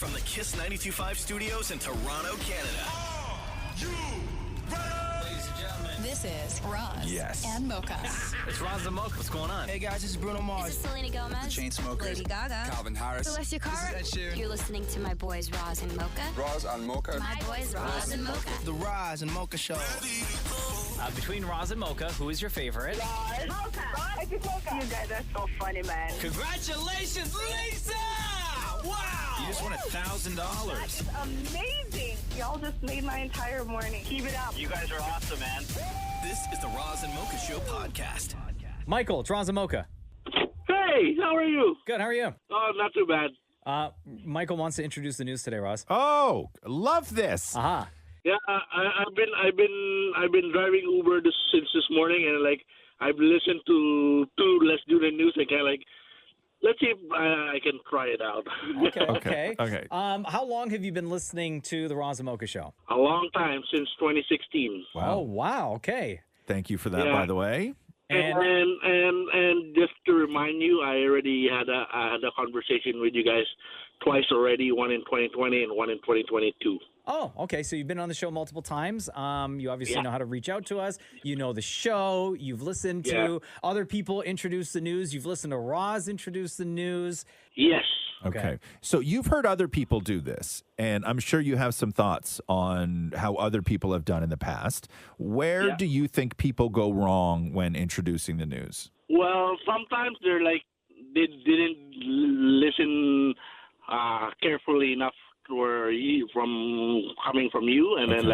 From the Kiss 92.5 studios in Toronto, Canada. Ladies and gentlemen. This is Roz and Mocha. It's Roz and Mocha. What's going on? Hey guys, this is Bruno Mars. This is Selena Gomez. The Chainsmokers. Lady Gaga. Calvin Harris. Alessia Cara. This is Ed Sheeran. You're listening to my boys Roz and Mocha. Roz and Mocha. My boys Roz and Mocha. The Roz and Mocha Show. Between Roz and Mocha, who is your favorite? Mocha. You guys are so funny, man. Congratulations, Lisa! Wow! You just won $1,000. It's amazing. Y'all just made my entire morning. Keep it up. You guys are awesome, man. This is the Roz and Mocha Show podcast. Michael, it's Roz and Mocha. Hey, how are you? Good, how are you? Oh, not too bad. Michael wants to introduce the news today, Roz. Oh, love this. Aha. Yeah, I've been driving Uber since this morning, and I've listened to Let's Do the News, and let's see if I can try it out. Okay. How long have you been listening to the Roz and Mocha Show? A long time, since 2016. Oh, wow. Okay. Thank you for that, by the way. And just to remind you, I already had a conversation with you guys twice already, one in 2020 and one in 2022. Oh, okay. So you've been on the show multiple times. You obviously know how to reach out to us. You know the show. You've listened to other people introduce the news. You've listened to Roz introduce the news. Yes. Okay. So you've heard other people do this, and I'm sure you have some thoughts on how other people have done in the past. Where do you think people go wrong when introducing the news? Well, sometimes they didn't listen carefully enough coming from you, and then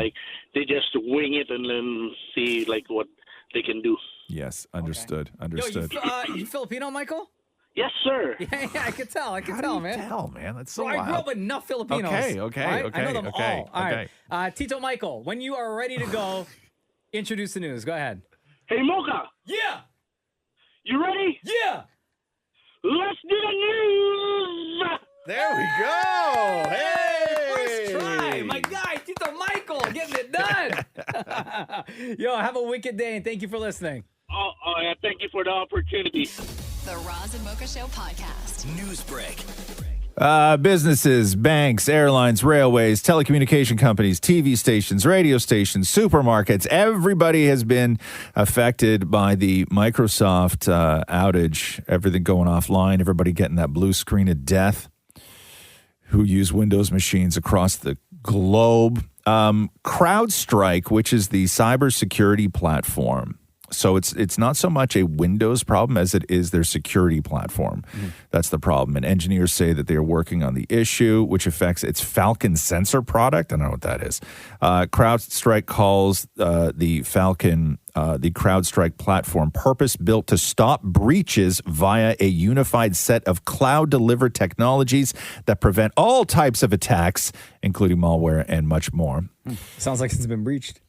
they just wing it and then see what they can do. Yes, understood. Understood. Yo, you Filipino, Michael? Yes, sir. Yeah, I could tell. How man. do you tell, man? That's so I grew wild. up with enough Filipinos. Okay. I know them all. All right. Tito Michael, when you are ready to go, introduce the news. Go ahead. Hey, Mocha. Yeah. You ready? Yeah. Let's do the news. There we go. Hey. First try. My guy, Tito Michael, getting it done. Yo, have a wicked day, and thank you for listening. Oh, yeah. Thank you for the opportunity. The Roz and Mocha Show podcast. News break. Businesses, banks, airlines, railways, telecommunication companies, TV stations, radio stations, supermarkets, everybody has been affected by the Microsoft outage, everything going offline, everybody getting that blue screen of death who use Windows machines across the globe. CrowdStrike, which is the cybersecurity platform. So it's not so much a Windows problem as it is their security platform. That's the problem. And engineers say that they are working on the issue, which affects its Falcon sensor product. I don't know what that is. CrowdStrike calls the Falcon the CrowdStrike platform purpose-built to stop breaches via a unified set of cloud-delivered technologies that prevent all types of attacks, including malware and much more. Sounds like it's been breached.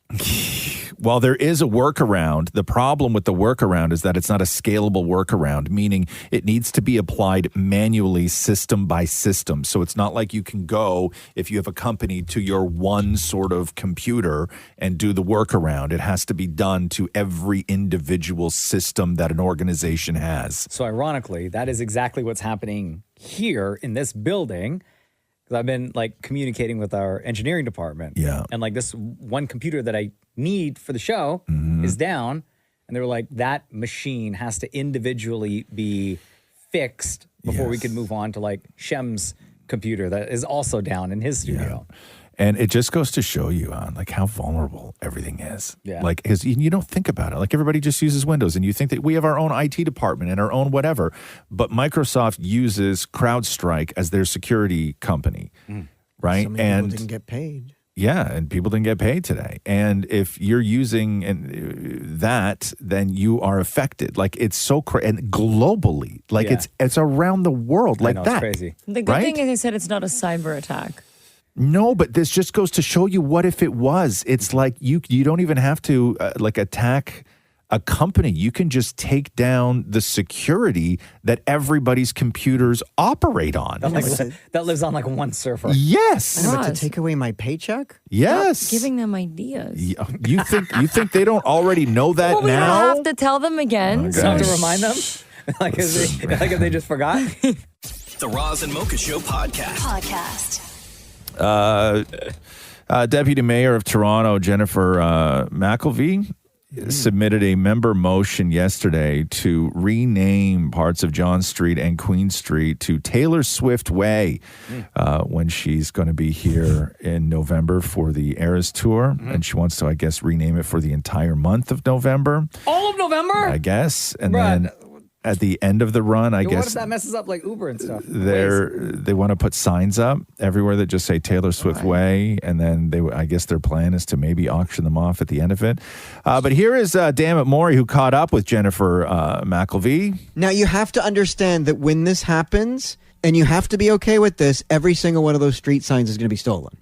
Well, there is a workaround. The problem with the workaround is that it's not a scalable workaround, meaning it needs to be applied manually, system by system. So it's not like you can go, if you have a company, to your one sort of computer and do the workaround. It has to be done to every individual system that an organization has. So ironically, that is exactly what's happening here in this building. I've been communicating with our engineering department. Yeah. And this one computer that I need for the show is down. And they were like, that machine has to individually be fixed before we could move on to Shem's computer that is also down in his studio. Yeah. And it just goes to show you how vulnerable everything is. Yeah. Because you don't think about it. Everybody just uses Windows, and you think that we have our own IT department and our own whatever. But Microsoft uses CrowdStrike as their security company, right? So many people didn't get paid. Yeah, and people didn't get paid today. And if you're using that, then you are affected. It's so crazy. And globally, it's around the world I know, that. It's crazy. The good thing is they said it's not a cyber attack. No, but this just goes to show you what if it was. It's you don't even have to attack a company. You can just take down the security that everybody's computers operate on. That lives on one server. Yes. But to take away my paycheck? Yes. Stop giving them ideas. You think they don't already know that well, we now? have to tell them again. Okay. So Have to remind them? If they just forgot? The Roz and Mocha Show podcast. Deputy Mayor of Toronto, Jennifer McConaughey, submitted a member motion yesterday to rename parts of John Street and Queen Street to Taylor Swift Way when she's going to be here in November for the Eras Tour. And she wants to, I guess, rename it for the entire month of November. All of November? I guess. And then at the end of the run, I What guess if that messes up like Uber and stuff? they want to put signs up everywhere that just say Taylor Swift Way, and then I guess their plan is to maybe auction them off at the end of it. But here is Dammit Maury, who caught up with Jennifer McConaughey. Now, you have to understand that when this happens, and you have to be okay with this, every single one of those street signs is going to be stolen.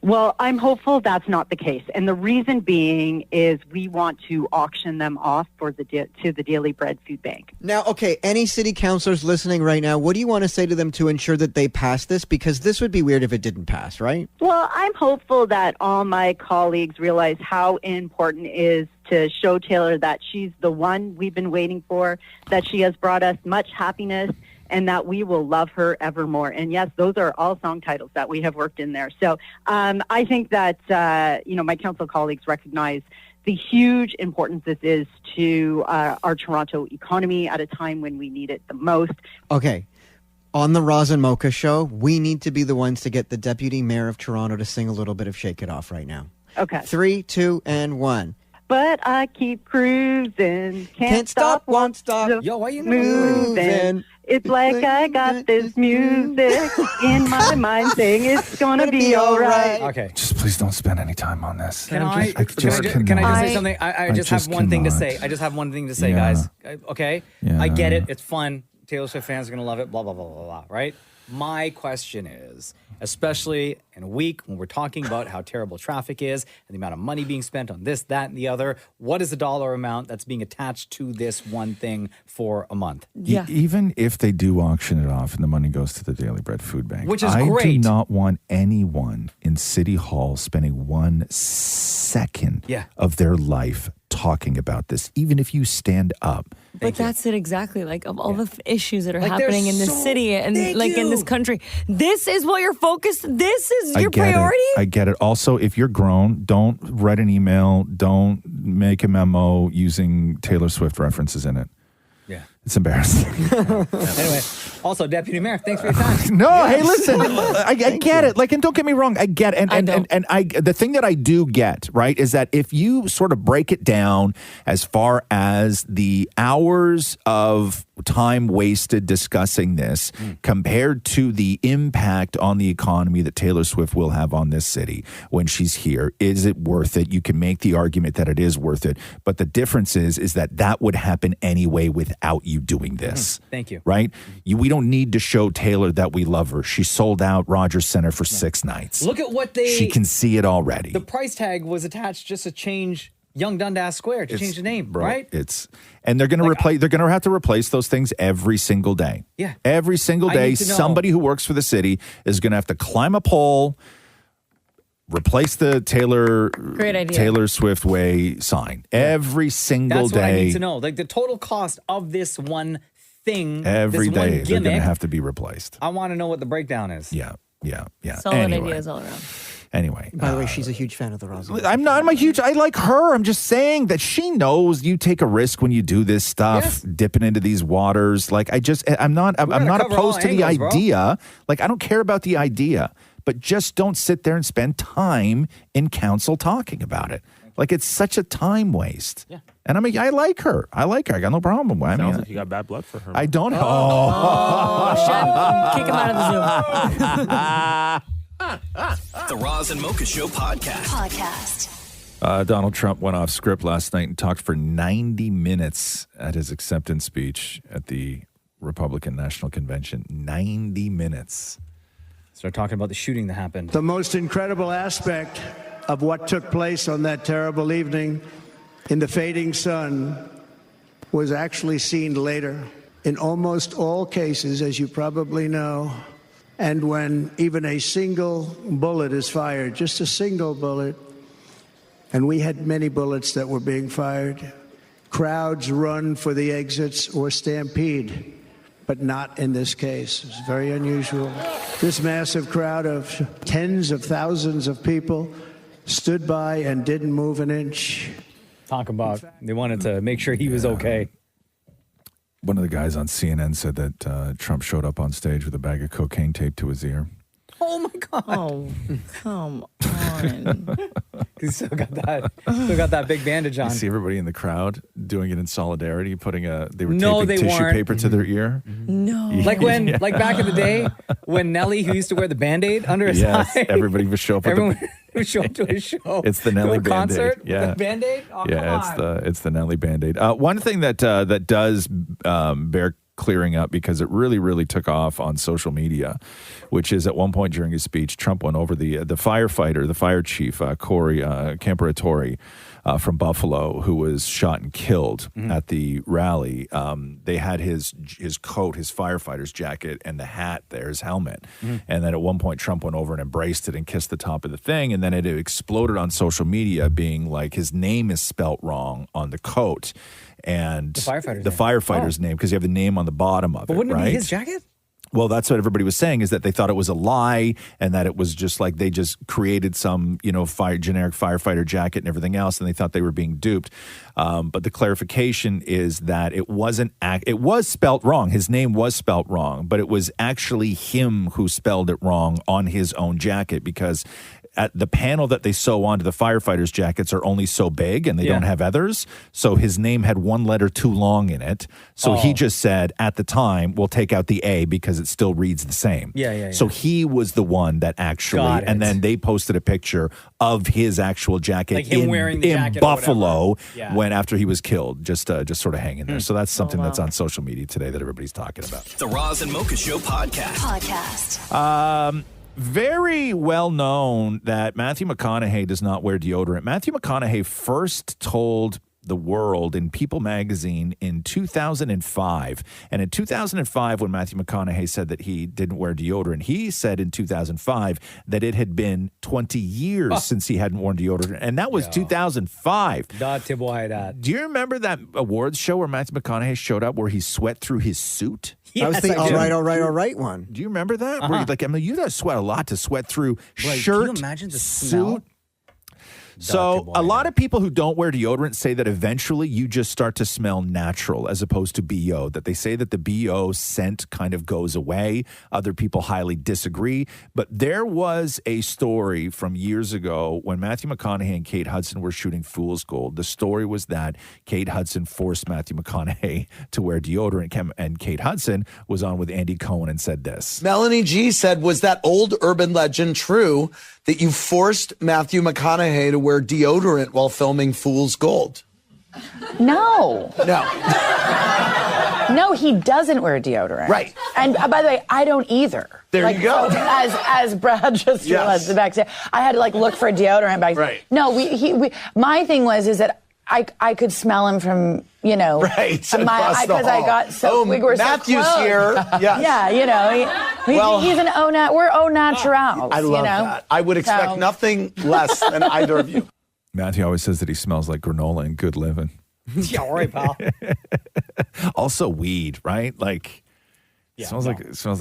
Well, I'm hopeful that's not the case. And the reason being is we want to auction them off for to the Daily Bread Food Bank. Now, okay, any city councilors listening right now, what do you want to say to them to ensure that they pass this? Because this would be weird if it didn't pass, right? Well, I'm hopeful that all my colleagues realize how important it is to show Taylor that she's the one we've been waiting for, that she has brought us much happiness, and that we will love her evermore. And yes, those are all song titles that we have worked in there. So I think that, my council colleagues recognize the huge importance this is to our Toronto economy at a time when we need it the most. Okay. On the Roz and Mocha show, we need to be the ones to get the Deputy Mayor of Toronto to sing a little bit of Shake It Off right now. Okay. 3, 2, and 1. But I keep cruising, can't stop, won't stop. Yo, why you moving? It's like I got this music in my mind saying it's gonna be all right. Okay. Just please don't spend any time on this. Can I just say something? I just have one thing to say. I just have one thing to say, guys. Okay? Yeah. I get it. It's fun. Taylor Swift fans are going to love it, blah, blah, blah, blah, blah, right? My question is, especially in a week when we're talking about how terrible traffic is and the amount of money being spent on this, that, and the other, what is the dollar amount that's being attached to this one thing for a month? Yeah. Even if they do auction it off and the money goes to the Daily Bread Food Bank, which is I great. do not want anyone in City Hall spending 1 second of their life talking about this, even if you stand up. But that's it exactly. Like, of all the issues that are Like, happening in this city and like in this country, this is what you're focused. This is your priority. I get it. Also, if you're grown, don't write an email. Don't make a memo using Taylor Swift references in it. Yeah. It's embarrassing. Anyway, also, Deputy Mayor, thanks for your time. No, hey, listen, I get it. Like, and don't get me wrong, I get it. And I the thing that I do get, right, is that if you sort of break it down as far as the hours of time wasted discussing this compared to the impact on the economy that Taylor Swift will have on this city when she's here, is it worth it? You can make the argument that it is worth it, but the difference is that would happen anyway without you doing this. Thank you. Right? We don't need to show Taylor that we love her. She sold out Rogers Center for 6 nights. Look at what She can see it already. The price tag was attached just to change Young Dundas Square, to change the name, Bro, right? And they're going to replace. They're going to have to replace those things every single day. Yeah. Every single I day, need to know. somebody who works for the city is going to have to climb a pole, replace the Taylor Swift Way sign every single That's day. what I need to know. Like the total cost of this one thing, Every this one day they're going to gimmick, have to be replaced. I want to know what the breakdown is. Yeah. Solid ideas all around. Anyway. By the way, she's a huge fan of the Roz. I'm I like her. I'm just saying that she knows you take a risk when you do this stuff, dipping into these waters. Like, I'm not opposed to the idea. Like, I don't care about the idea, but just don't sit there and spend time in council talking about it. Like, it's such a time waste. Yeah. And I like her. I got no problem with it. Sounds like you got bad blood for her. I don't know. Kick him out of the Zoom. The Roz and Mocha Show podcast. Donald Trump went off script last night and talked for 90 minutes at his acceptance speech at the Republican National Convention. 90 minutes. Start talking about the shooting that happened. The most incredible aspect of what took place on that terrible evening in the fading sun was actually seen later. In almost all cases, as you probably know, and when even a single bullet is fired, just a single bullet, and we had many bullets that were being fired, crowds run for the exits or stampede. but not in this case. It's very unusual. This massive crowd of tens of thousands of people stood by and didn't move an inch. Talk about they wanted to make sure he was okay. One of the guys on CNN said that Trump showed up on stage with a bag of cocaine taped to his ear. Oh my God! Oh, come on! He's still got that big bandage on. You see everybody in the crowd doing it in solidarity, they were No, taping they tissue weren't. paper to their ear. No, Like like back in the day when Nelly, who used to wear the Band-Aid under his eye. Everybody would show up. Everyone would show up to his show. It's the Nelly to a Band-Aid. concert. Yeah, The Band-Aid. Oh, yeah, come on. it's the Nelly Band-Aid. One thing that does bear clearing up, because it really took off on social media, which is at one point during his speech, Trump went over the firefighter, the fire chief, Corey Camperatore from Buffalo, who was shot and killed at the rally. They had his coat, his firefighter's jacket, and the hat there, his helmet. And then at one point, Trump went over and embraced it and kissed the top of the thing. And then it exploded on social media, being like his name is spelt wrong on the coat. And the firefighter's name, because you have the name on the bottom of it, Wouldn't right? it be his jacket? Well, that's what everybody was saying, is that they thought it was a lie, and that it was just like they just created some, generic firefighter jacket and everything else, and they thought they were being duped. But the clarification is that it wasn't. It was spelt wrong. His name was spelt wrong, but it was actually him who spelled it wrong on his own jacket, because at the panel that they sew onto the firefighters' jackets are only so big, and they don't have others. So his name had one letter too long in it. So he just said, at the time, we'll take out the A because it still reads the same. Yeah. So he was the one that actually, and then they posted a picture of his actual jacket Like him wearing the jacket in Buffalo Yeah. when after he was killed, just sort of hanging there. So that's something that's on social media today that everybody's talking about. The Roz and Mocha Show podcast. Very well known that Matthew McConaughey does not wear deodorant. Matthew McConaughey first told the world in People magazine in 2005. And in 2005, when Matthew McConaughey said that he didn't wear deodorant, he said in 2005 that it had been 20 years since he hadn't worn deodorant. And that was 2005. Do you remember that awards show where Matthew McConaughey showed up where he sweat through his suit? That was the all right one. Do you remember that? Where you got to sweat a lot to sweat through shirt, Can you imagine the smell? suit. So a lot of people who don't wear deodorant say that eventually you just start to smell natural as opposed to BO, that they say that the BO scent kind of goes away. Other people highly disagree. But there was a story from years ago when Matthew McConaughey and Kate Hudson were shooting Fool's Gold. The story was that Kate Hudson forced Matthew McConaughey to wear deodorant, and Kate Hudson was on with Andy Cohen and said this. Melanie G said, was that old urban legend true that you forced Matthew McConaughey to wear deodorant while filming Fool's Gold? No. No. No, he doesn't wear deodorant. Right. And by the way, I don't either. There you go. As Brad just realized the backstage, I had to look for a deodorant bag. Right. No, my thing is that I could smell him from, right, because I got so we were Matthew's so close. here. Yes. Yeah, he's an we're au naturals. I love that. I would expect nothing less than either of you. Matthew always says that he smells like granola and good living. Yeah, all right, pal. Also weed, right? It smells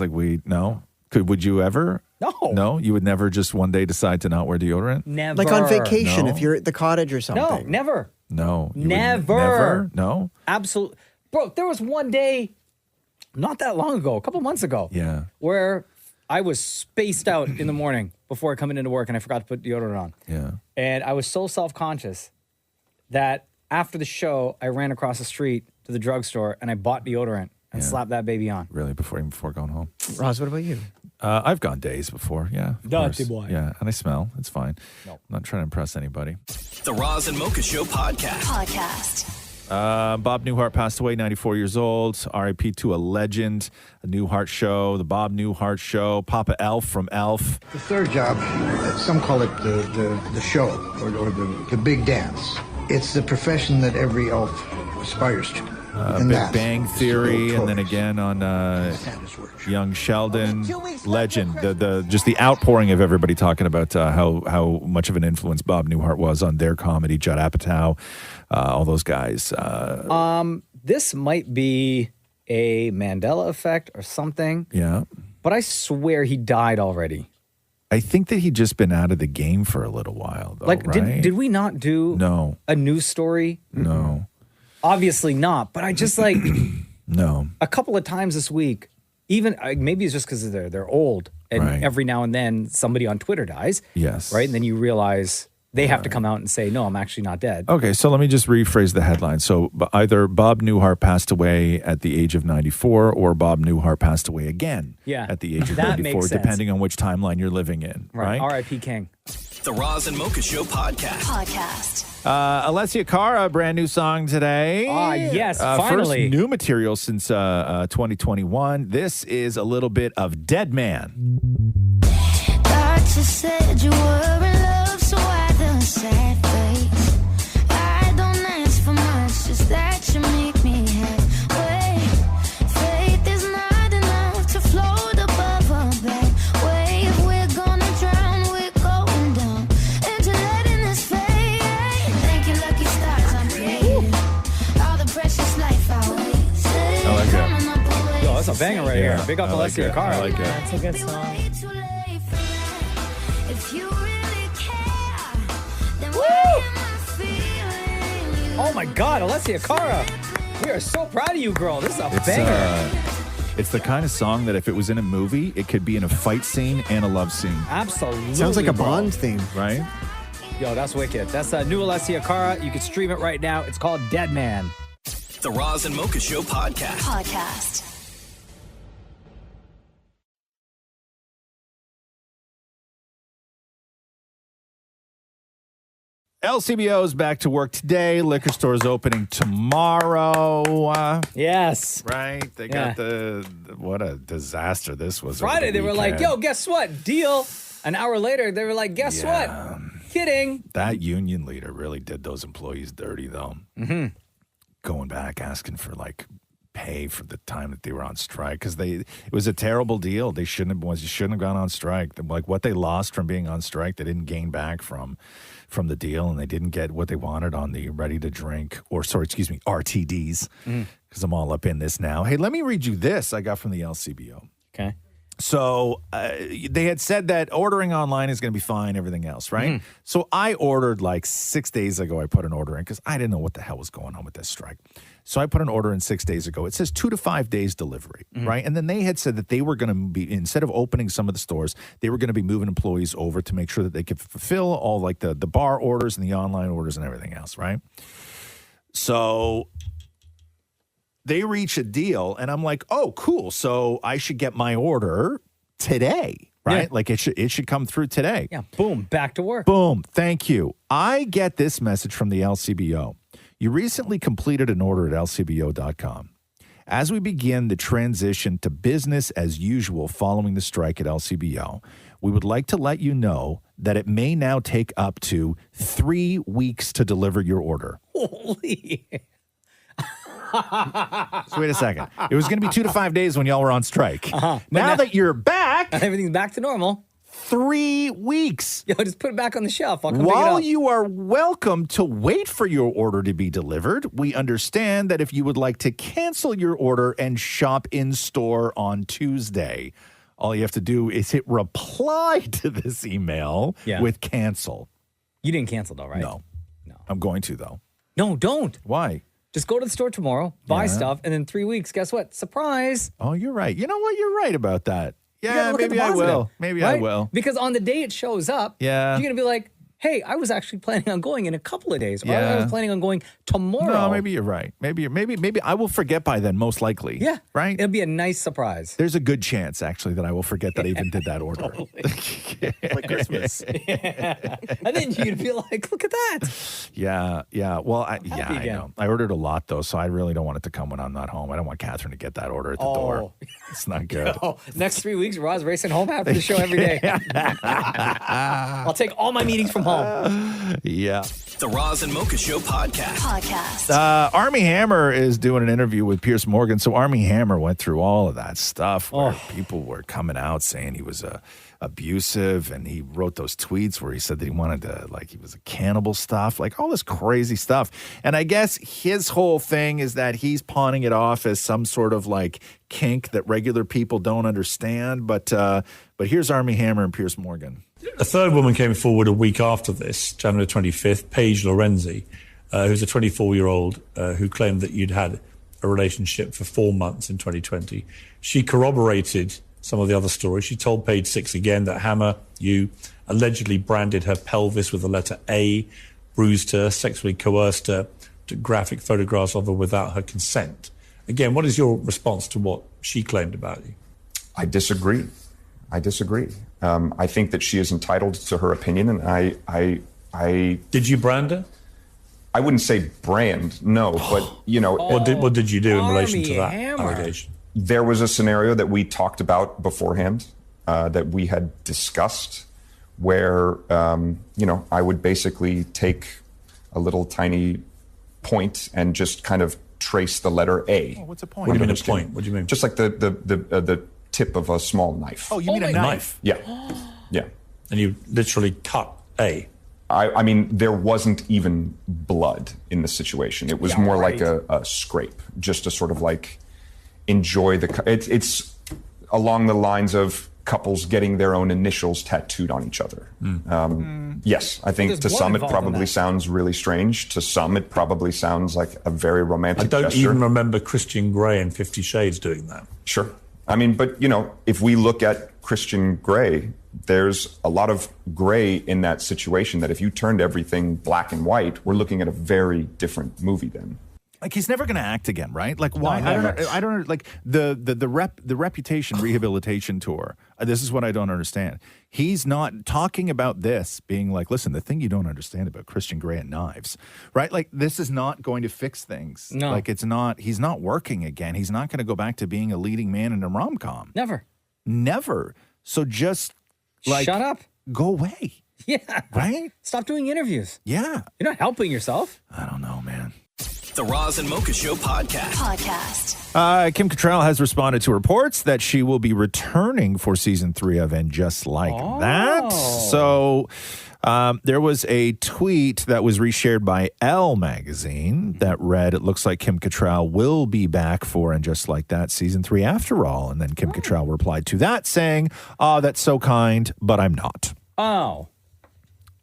like weed. No? Would you ever? No, you would never just one day decide to not wear deodorant? Never. Like on vacation, No. if you're at the cottage or something. No, never. No. you would Never. No? Absolutely. Bro, there was one day, not that long ago, a couple months ago, Yeah. where I was spaced out in the morning before coming into work and I forgot to put deodorant on. Yeah. And I was so self-conscious that after the show, I ran across the street to the drugstore and I bought deodorant and slapped that baby on. Really? Before going home? Roz, what about you? I've gone days before, yeah. of Dirty course. boy. Yeah, and I smell. It's fine. I'm not trying to impress anybody. The Roz and Mocha Show podcast. Bob Newhart passed away, 94 years old. R.I.P. to a legend. A Newhart show, the Bob Newhart show. Papa Elf from Elf. The third job, some call it the show or the big dance. It's the profession that every elf aspires to. Big Bang Theory, and then again on Young Sheldon. Legend. Just the outpouring of everybody talking about how much of an influence Bob Newhart was on their comedy. Judd Apatow, all those guys. This might be a Mandela effect or something. Yeah. But I swear he died already. I think that he'd just been out of the game for a little while, though, Like, right? did we not do a news story? No. Obviously not. But I just like No. a couple of times this week, even maybe it's just because they're old, and Right. every now and then somebody on Twitter dies. Yes. Right, and then you realize they have to come out and say, "No, I'm actually not dead." Okay, so let me just rephrase the headline. So either Bob Newhart passed away at the age of 94 or Bob Newhart passed away again at the age of That 94, makes sense. depending on which timeline you're living in, right? R.I.P. King. The Roz and Mocha Show podcast. Alessia Cara, brand new song today. Yes, finally. First new material since 2021. This is a little bit of Dead Man. Doctor said you were in love, so I done sad face. I don't ask for much, just that you make me halfway. Faith is not enough to float above a bad wave. We're gonna drown, we're going down into letting this fade. Thank you, lucky stars, I'm creating all the precious life I wasted. I like that. Yo, that's a banger right here. Big up I like Alessia it. Cara. I like it. That's a good song. Oh my God, Alessia Cara. We are so proud of you, girl. This is a banger. It's the kind of song that if it was in a movie, it could be in a fight scene and a love scene. Absolutely. Sounds like a bro. Bond theme. Right? Yo, that's wicked. That's a new Alessia Cara. You can stream it right now. It's called Dead Man. The Roz and Mocha Show podcast. LCBO is back to work today. Liquor stores opening tomorrow. Yes. Right? They got what a disaster this was. Friday, over they the were like, weekend. yo, guess what? Deal. An hour later, they were like, guess what? Kidding. That union leader really did those employees dirty, though. Mm-hmm. Going back, asking for like pay for the time that they were on strike because it was a terrible deal. They shouldn't have gone on strike. Like what they lost from being on strike, they didn't gain back from the deal, and they didn't get what they wanted on the ready to drink RTDs. Because I'm all up in this now. Hey, let me read you this I got from the LCBO. Okay. So they had said that ordering online is going to be fine, everything else, right? Mm-hmm. So I ordered like 6 days ago. I put an order in because I didn't know what the hell was going on with this strike. So I put an order in 6 days ago. It says 2 to 5 days delivery, right? And then they had said that they were going to be, instead of opening some of the stores, they were going to be moving employees over to make sure that they could fulfill all like the bar orders and the online orders and everything else, right? So they reach a deal, and I'm like, oh, cool. So I should get my order today, right? Yeah. Like it should come through today. Yeah, boom, back to work. Boom, thank you. I get this message from the LCBO. You recently completed an order at lcbo.com. As we begin the transition to business as usual following the strike at LCBO, we would like to let you know that it may now take up to 3 weeks to deliver your order. Holy. So wait a second. It was going to be 2 to 5 days when y'all were on strike. Now that you're back, everything's back to normal. 3 weeks. Yo, just put it back on the shelf. I'll come pick it While up. you are welcome to wait for your order to be delivered, we understand that if you would like to cancel your order and shop in store on Tuesday, all you have to do is hit reply to this email with cancel. You didn't cancel though, right? No. I'm going to, though. No, don't. Why? Just go to the store tomorrow, buy Yeah. stuff, and then 3 weeks, guess what? Surprise. Oh, you're right. You know what? You're right about that. You gotta Yeah, look at the maybe I positive, will. Maybe I right? will. Because on the day it shows up, Yeah. you're going to be like, hey, I was actually planning on going in a couple of days. Or I Yeah. was planning on going tomorrow. No, maybe you're right. Maybe I will forget by then, most likely. Yeah. Right? It'll be a nice surprise. There's a good chance, actually, that I will forget that I even did that order. Like Christmas. And then you'd be like, look at that. Yeah. Well, I again. know. I ordered a lot, though, so I really don't want it to come when I'm not home. I don't want Catherine to get that order at the door. It's not good. Oh, next 3 weeks, Roz racing home after the show every day. I'll take all my meetings from home. Yeah. The Roz and Mocha Show podcast. Army Hammer is doing an interview with Piers Morgan. So Army Hammer went through all of that stuff where people were coming out saying he was a abusive, and he wrote those tweets where he said that he wanted to, like, he was a cannibal stuff, like all this crazy stuff. And I guess his whole thing is that he's pawning it off as some sort of like kink that regular people don't understand. But here's Armie Hammer and Piers Morgan. A third woman came forward a week after this, January 25th, Paige Lorenzi, who's a 24-year-old who claimed that you'd had a relationship for 4 months in 2020. She corroborated some of the other stories. She told Page Six again that Hammer, you, allegedly branded her pelvis with the letter A, bruised her, sexually coerced her, took graphic photographs of her without her consent. Again, what is your response to what she claimed about you? I disagree. I think that she is entitled to her opinion, and I Did you brand her? I wouldn't say brand, no, but, you know. What did you do in relation to that allegation? There was a scenario that we talked about beforehand, that we had discussed, where, I would basically take a little tiny point and just kind of trace the letter A. Oh, what's a point? What do you mean a point? What do you mean? Just like the tip of a small knife. Oh, you mean a knife? Yeah. Yeah. And you literally cut A. I mean, there wasn't even blood in the situation. It was more like a scrape, just to sort of like enjoy it's along the lines of couples getting their own initials tattooed on each other. Yes, I think to some it probably sounds really strange. To some it probably sounds like a very romantic gesture. I don't even remember Christian Grey in 50 Shades doing that. Sure. I mean, but, if we look at Christian Grey, there's a lot of gray in that situation that if you turned everything black and white, we're looking at a very different movie then. Like, he's never going to act again, right? Like, why? No, I don't know. Like, the Reputation rehabilitation tour, this is what I don't understand. He's not talking about this being like, listen, the thing you don't understand about Christian Grey and knives, right? Like, this is not going to fix things. No. Like, he's not working again. He's not going to go back to being a leading man in a rom-com. Never. So just, like, shut up. Go away. Yeah. Right? Stop doing interviews. Yeah. You're not helping yourself. I don't know, man. The Roz and Mocha Show podcast. Kim Cattrall has responded to reports that she will be returning for season 3 of And Just Like That. So there was a tweet that was reshared by Elle magazine that read, it looks like Kim Cattrall will be back for And Just Like That season 3 after all. And then Kim Cattrall replied to that saying, "Oh, that's so kind, but I'm not." Oh.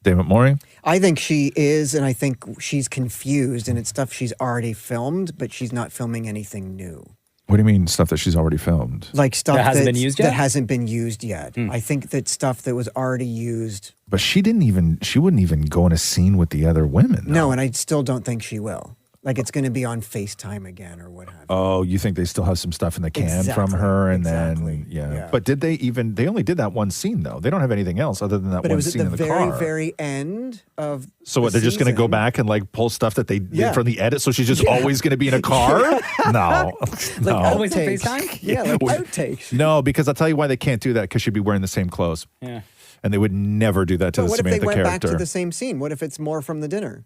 David Morey? I think she is, and I think she's confused, and it's stuff she's already filmed, but she's not filming anything new. What do you mean stuff that she's already filmed? Like stuff that hasn't been used yet? That hasn't been used yet. I think that stuff that was already used. But she wouldn't even go in a scene with the other women. Though. No, and I still don't think she will. Like, it's going to be on FaceTime again or what have you. Oh, you think they still have some stuff in the can from her? And then, yeah. But did they only did that one scene, though. They don't have anything else other than that one scene in the car. But it was at the very end of So what, they're just going to go back and, like, pull stuff that they did from the edit? So she's just always going to be in a car? No. Like always on outtakes. FaceTime? Yeah, like outtakes. No, because I'll tell you why they can't do that, because she'd be wearing the same clothes. Yeah. And they would never do that to But the what if Samantha they went character. back to the same scene? What if it's more from the dinner?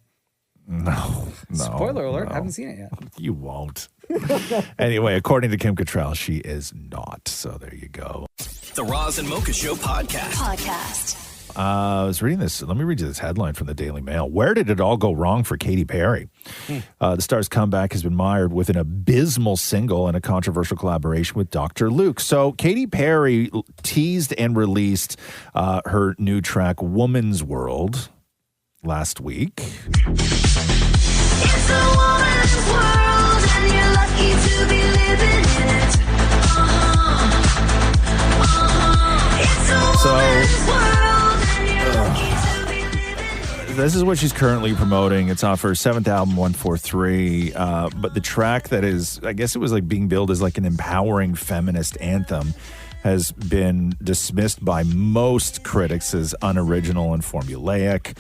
No. Spoiler alert, I haven't seen it yet. You won't. Anyway, according to Kim Cattrall, she is not. So there you go. The Roz and Mocha Show podcast. I was reading this. Let me read you this headline from the Daily Mail. Where did it all go wrong for Katy Perry? The star's comeback has been mired with an abysmal single and a controversial collaboration with Dr. Luke. So Katy Perry teased and released her new track, Woman's World, last week. It's a woman's world and you're lucky to be living it. It's a woman's world and you're lucky to be living it. This is what she's currently promoting. It's off her 7th album, 143. But the track that is, I guess it was like being billed as like an empowering feminist anthem, has been dismissed by most critics as unoriginal and formulaic.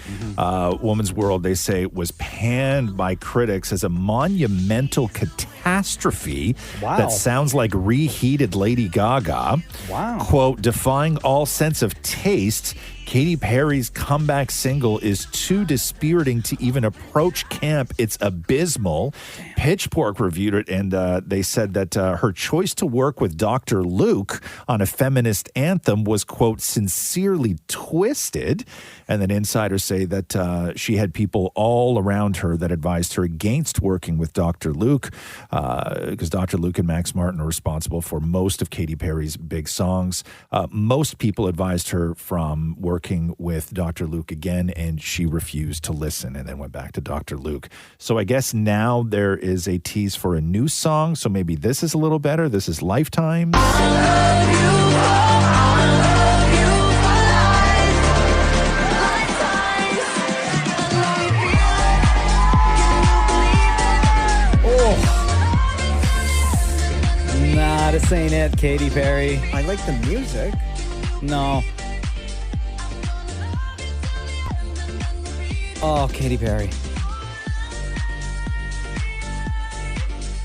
Woman's World, they say, was panned by critics as a monumental catastrophe catastrophe Wow. that sounds like reheated Lady Gaga. Wow. Quote, defying all sense of taste, Katy Perry's comeback single is too dispiriting to even approach camp. It's abysmal. Pitchfork reviewed it, and they said that her choice to work with Dr. Luke on a feminist anthem was, quote, sincerely twisted. And then insiders say that she had people all around her that advised her against working with Dr. Luke, because Dr. Luke and Max Martin are responsible for most of Katy Perry's big songs. Most people advised her from working with Dr. Luke again, and she refused to listen and then went back to Dr. Luke. So I guess now there is a tease for a new song. So maybe this is a little better. This is Lifetime. Nah, this ain't it, Katy Perry. I like the music. No. Oh, Katy Perry.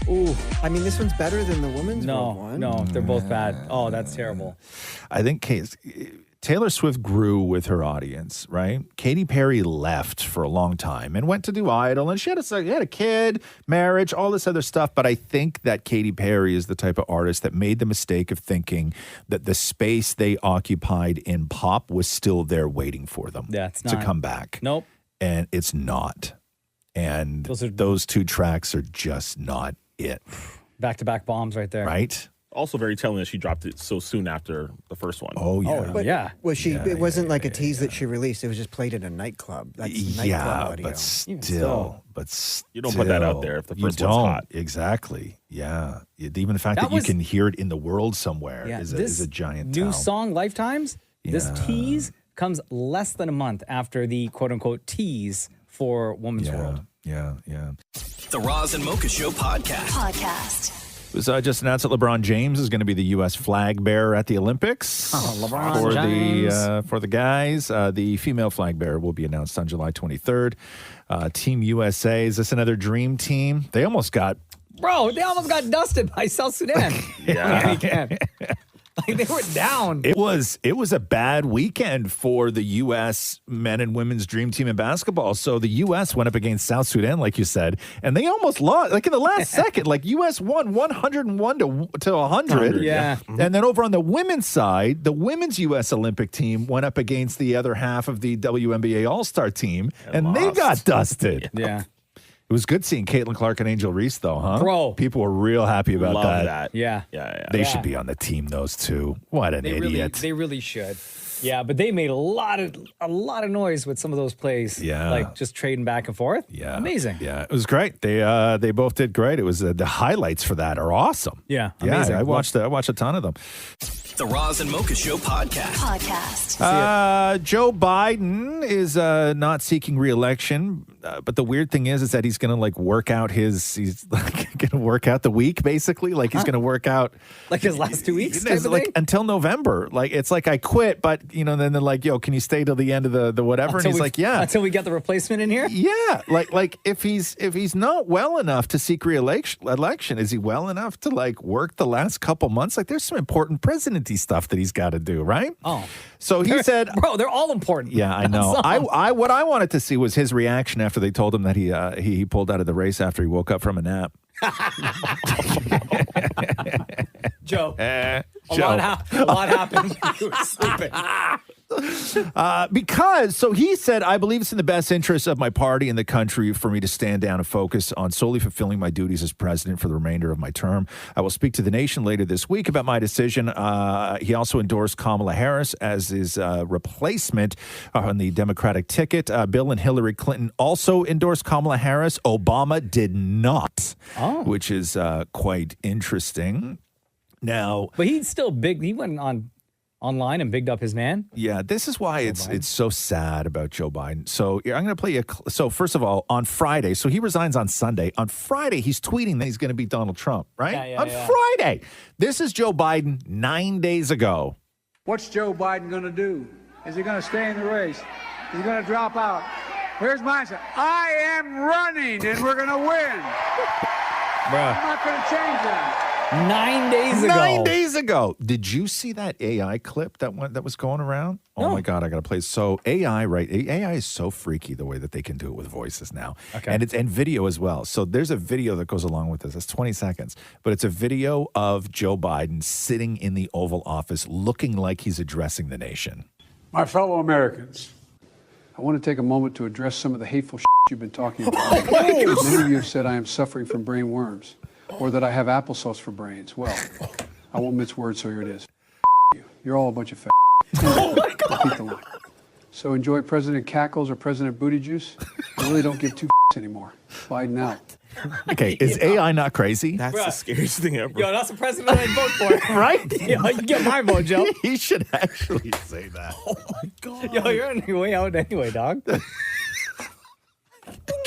Ooh, I mean, this one's better than the women's one. No, they're both bad. Oh, that's terrible. I think Taylor Swift grew with her audience, right? Katy Perry left for a long time and went to do Idol, and she had a kid, marriage, all this other stuff. But I think that Katy Perry is the type of artist that made the mistake of thinking that the space they occupied in pop was still there waiting for them to come back. Nope. And it's not. And those two tracks are just not it. Back-to-back bombs right there. Right? Also very telling that she dropped it so soon after the first one. Oh, yeah. But yeah. Was she? It wasn't like a tease that she released. It was just played at a nightclub. That's nightclub audio. but still. You don't put that out there if the first you one's don't. hot. Exactly. Yeah. Even the fact That that you was- can hear it in the world somewhere Yeah, is this a giant new tell. song, Lifetimes. This Yeah. tease comes less than a month after the quote-unquote tease for Woman's World. Yeah. The Roz and Mocha Show podcast. It was just announced that LeBron James is going to be the U.S. flag bearer at the Olympics. LeBron for James. for the guys. The female flag bearer will be announced on July 23rd. Team USA, is this another dream team? They almost got... Bro, they almost got dusted by South Sudan. Yeah. Like they were down. It was a bad weekend for the U.S. men and women's dream team in basketball. So the U.S. went up against South Sudan, like you said, and they almost lost. Like in the last second, like U.S. won 101 to 100. Yeah. And then over on the women's side, the women's U.S. Olympic team went up against the other half of the WNBA All-Star team, and they got dusted. Yeah. It was good seeing Caitlin Clark and Angel Reese, though, huh? Bro. People were real happy about Love that. Yeah. They should be on the team, those two. What an idiot. They really should. Yeah, but they made a lot of noise with some of those plays. Yeah. Like just trading back and forth. Yeah. Amazing. Yeah, it was great. They both did great. It was the highlights for that are awesome. Yeah, amazing. I watched a ton of them. The Roz and Mocha Show podcast. Joe Biden is not seeking re-election, but the weird thing is that he's going to work out the week basically. Like he's going to work out like his last 2 weeks, type of like thing? until November. Like it's like I quit, but then they're like, yo, can you stay till the end of the whatever? And he's like, yeah, until we get the replacement in here. Yeah, like if he's not well enough to seek re-election, is he well enough to work the last couple months? Like there's some important presidency stuff that he's got to do, right? Oh, so he said, bro, they're all important. Yeah, I know. I what I wanted to see was his reaction after they told him that he pulled out of the race after he woke up from a nap. Joe, a lot happened. You were sleeping. Because he said, I believe it's in the best interest of my party and the country for me to stand down and focus on solely fulfilling my duties as president for the remainder of my term. I will speak to the nation later this week about my decision. He also endorsed Kamala Harris as his replacement on the Democratic ticket. Bill and Hillary Clinton also endorsed Kamala Harris. Obama did not, which is quite interesting. Now, but he's still big. He went online and bigged up his man. Yeah, this is why it's so sad about Joe Biden. So I'm going to play you. So first of all, on Friday, so he resigns on Sunday. On Friday, he's tweeting that he's going to beat Donald Trump, right? On Friday. This is Joe Biden 9 days ago. What's Joe Biden going to do? Is he going to stay in the race? Is he going to drop out? Here's my answer. I am running, and we're going to win. I'm not going to change that. 9 days ago. 9 days ago. Did you see that AI clip that was going around? Oh my God, I got to play. So AI, right? AI is so freaky the way that they can do it with voices now. Okay. And video as well. So there's a video that goes along with this. It's 20 seconds. But it's a video of Joe Biden sitting in the Oval Office looking like he's addressing the nation. My fellow Americans, I want to take a moment to address some of the hateful you've been talking about. Many of you have said I am suffering from brain worms or that I have applesauce for brains. Well, I won't mince words, so here it is. You. You're all a bunch of Repeat the line. So enjoy President Cackles or President Booty Juice. I really don't give two anymore. Biden out. Okay, is AI not crazy? That's the scariest thing ever. Yo, that's the president I'd vote for. Right? Yo, you get my vote, Joe. He should actually say that. Oh my God. Yo, you're on your way out anyway, dog.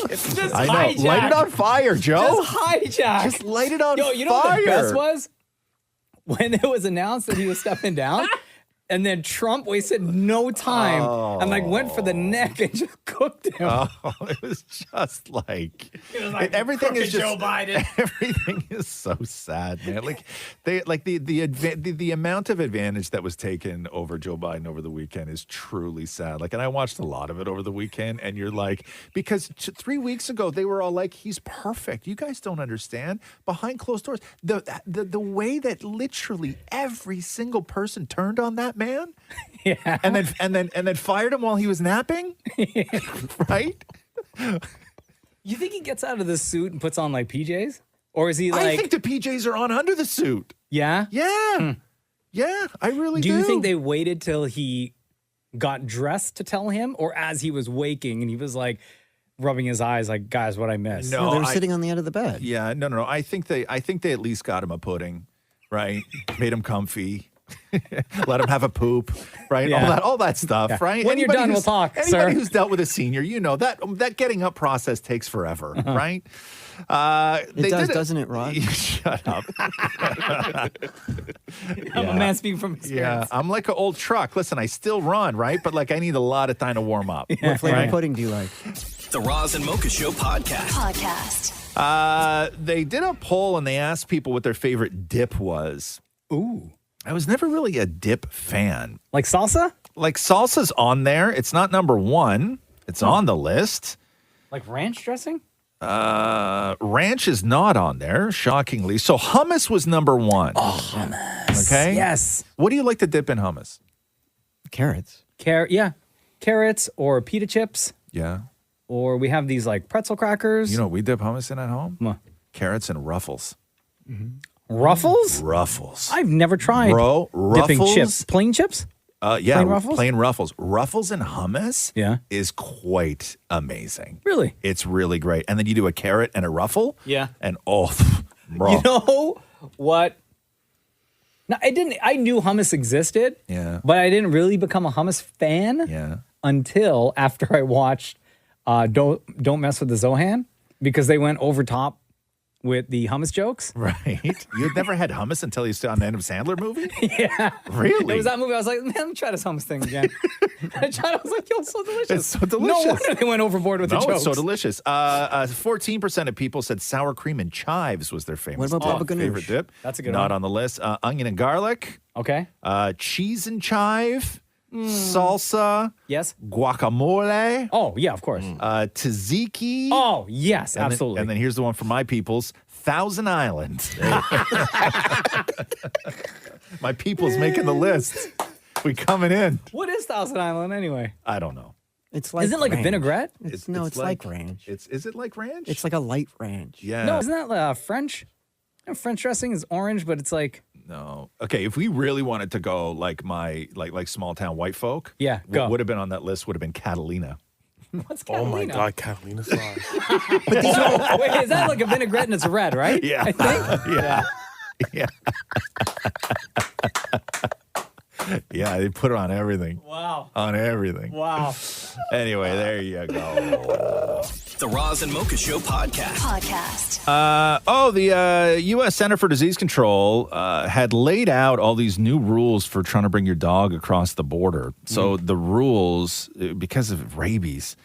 Just I know. hijack. Light it on fire, Joe. Just hijack. Just light it on Yo, you know fire. what the best was? When it was announced that he was stepping down, and then Trump wasted no time and like went for the neck and just cooked him. Oh, it was just like, everything is just Joe Biden. Everything is so sad, man. Like the amount of advantage that was taken over Joe Biden over the weekend is truly sad. Like, and I watched a lot of it over the weekend, and you're like, because 3 weeks ago they were all like, he's perfect. You guys don't understand. Behind closed doors, the way that literally every single person turned on that man, yeah, and then fired him while he was napping, right? You think he gets out of the suit and puts on like PJs, or is he like? I think the PJs are on under the suit. Yeah, yeah, yeah. I really do. Do you think they waited till he got dressed to tell him, or as he was waking and he was like rubbing his eyes, like, guys, what I missed? No, they were sitting on the end of the bed. Yeah, no. I think they at least got him a pudding, right? Made him comfy. Let him have a poop, right? Yeah. All that stuff, Yeah. right? When you're done, we'll talk, Anybody sir. who's dealt with a senior, you know that getting up process takes forever, right? It does, doesn't it, Rod? Shut up. I'm a man speaking from experience. Yeah, I'm like an old truck. Listen, I still run, right? But like I need a lot of time to warm up. What flavor right? pudding do you like? The Roz and Mocha Show podcast. They did a poll and they asked people what their favorite dip was. Ooh. I was never really a dip fan. Like salsa? Like salsa's on there. It's not number one. It's on the list. Like ranch dressing? Ranch is not on there, shockingly. So hummus was number one. Oh, hummus. Okay. Yes. What do you like to dip in hummus? Carrots. Yeah. Carrots or pita chips. Yeah. Or we have these like pretzel crackers. You know what we dip hummus in at home? What? Carrots and Ruffles. Ruffles? Ruffles. I've never tried Bro, dipping Ruffles? chips. Plain chips? Yeah, Plain Ruffles? plain Ruffles. Ruffles and hummus Yeah. is quite amazing. Really? It's really great. And then you do a carrot and a ruffle. Yeah. And bro. You know what? No, I knew hummus existed. Yeah. But I didn't really become a hummus fan until after I watched Don't Mess with the Zohan, because they went over top with the hummus jokes. Right. You'd never had hummus until you saw an Adam Sandler movie? Yeah. Really? It was that movie. I was like, man, let me try this hummus thing again. I tried. I was like, yo, it's so delicious. It's so delicious. No wonder they went overboard with the jokes. It's so delicious. 14% of people said sour cream and chives was their famous What about Baba Ganoush? favorite dip. That's a good Not one. on the list. Onion and garlic. Okay. Cheese and chive. Salsa. Yes. Guacamole. Oh, yeah, of course. Tzatziki. Oh, yes, And then- absolutely. and then here's the one for my peoples. Thousand Island. My people's making the list. We coming in. What is Thousand Island anyway? I don't know. It's like Isn't it like a ranch. vinaigrette? It's like ranch. Is it like ranch? It's like a light ranch. Yeah. No, isn't that French? You know, French dressing is orange, but it's like No. Okay, if we really wanted to go like my like small town white folk, Yeah, what go. would have been on that list would have been Catalina. what's Oh my Catalina? God, Catalina sauce. Wait, is that like a vinaigrette and it's red, right? Yeah. I think. Yeah. Yeah. Yeah, they put it on everything. Wow. On everything. Wow. Anyway, there you go. The Roz and Mocha Show podcast. The U.S. Center for Disease Control had laid out all these new rules for trying to bring your dog across the border. So the rules, because of rabies,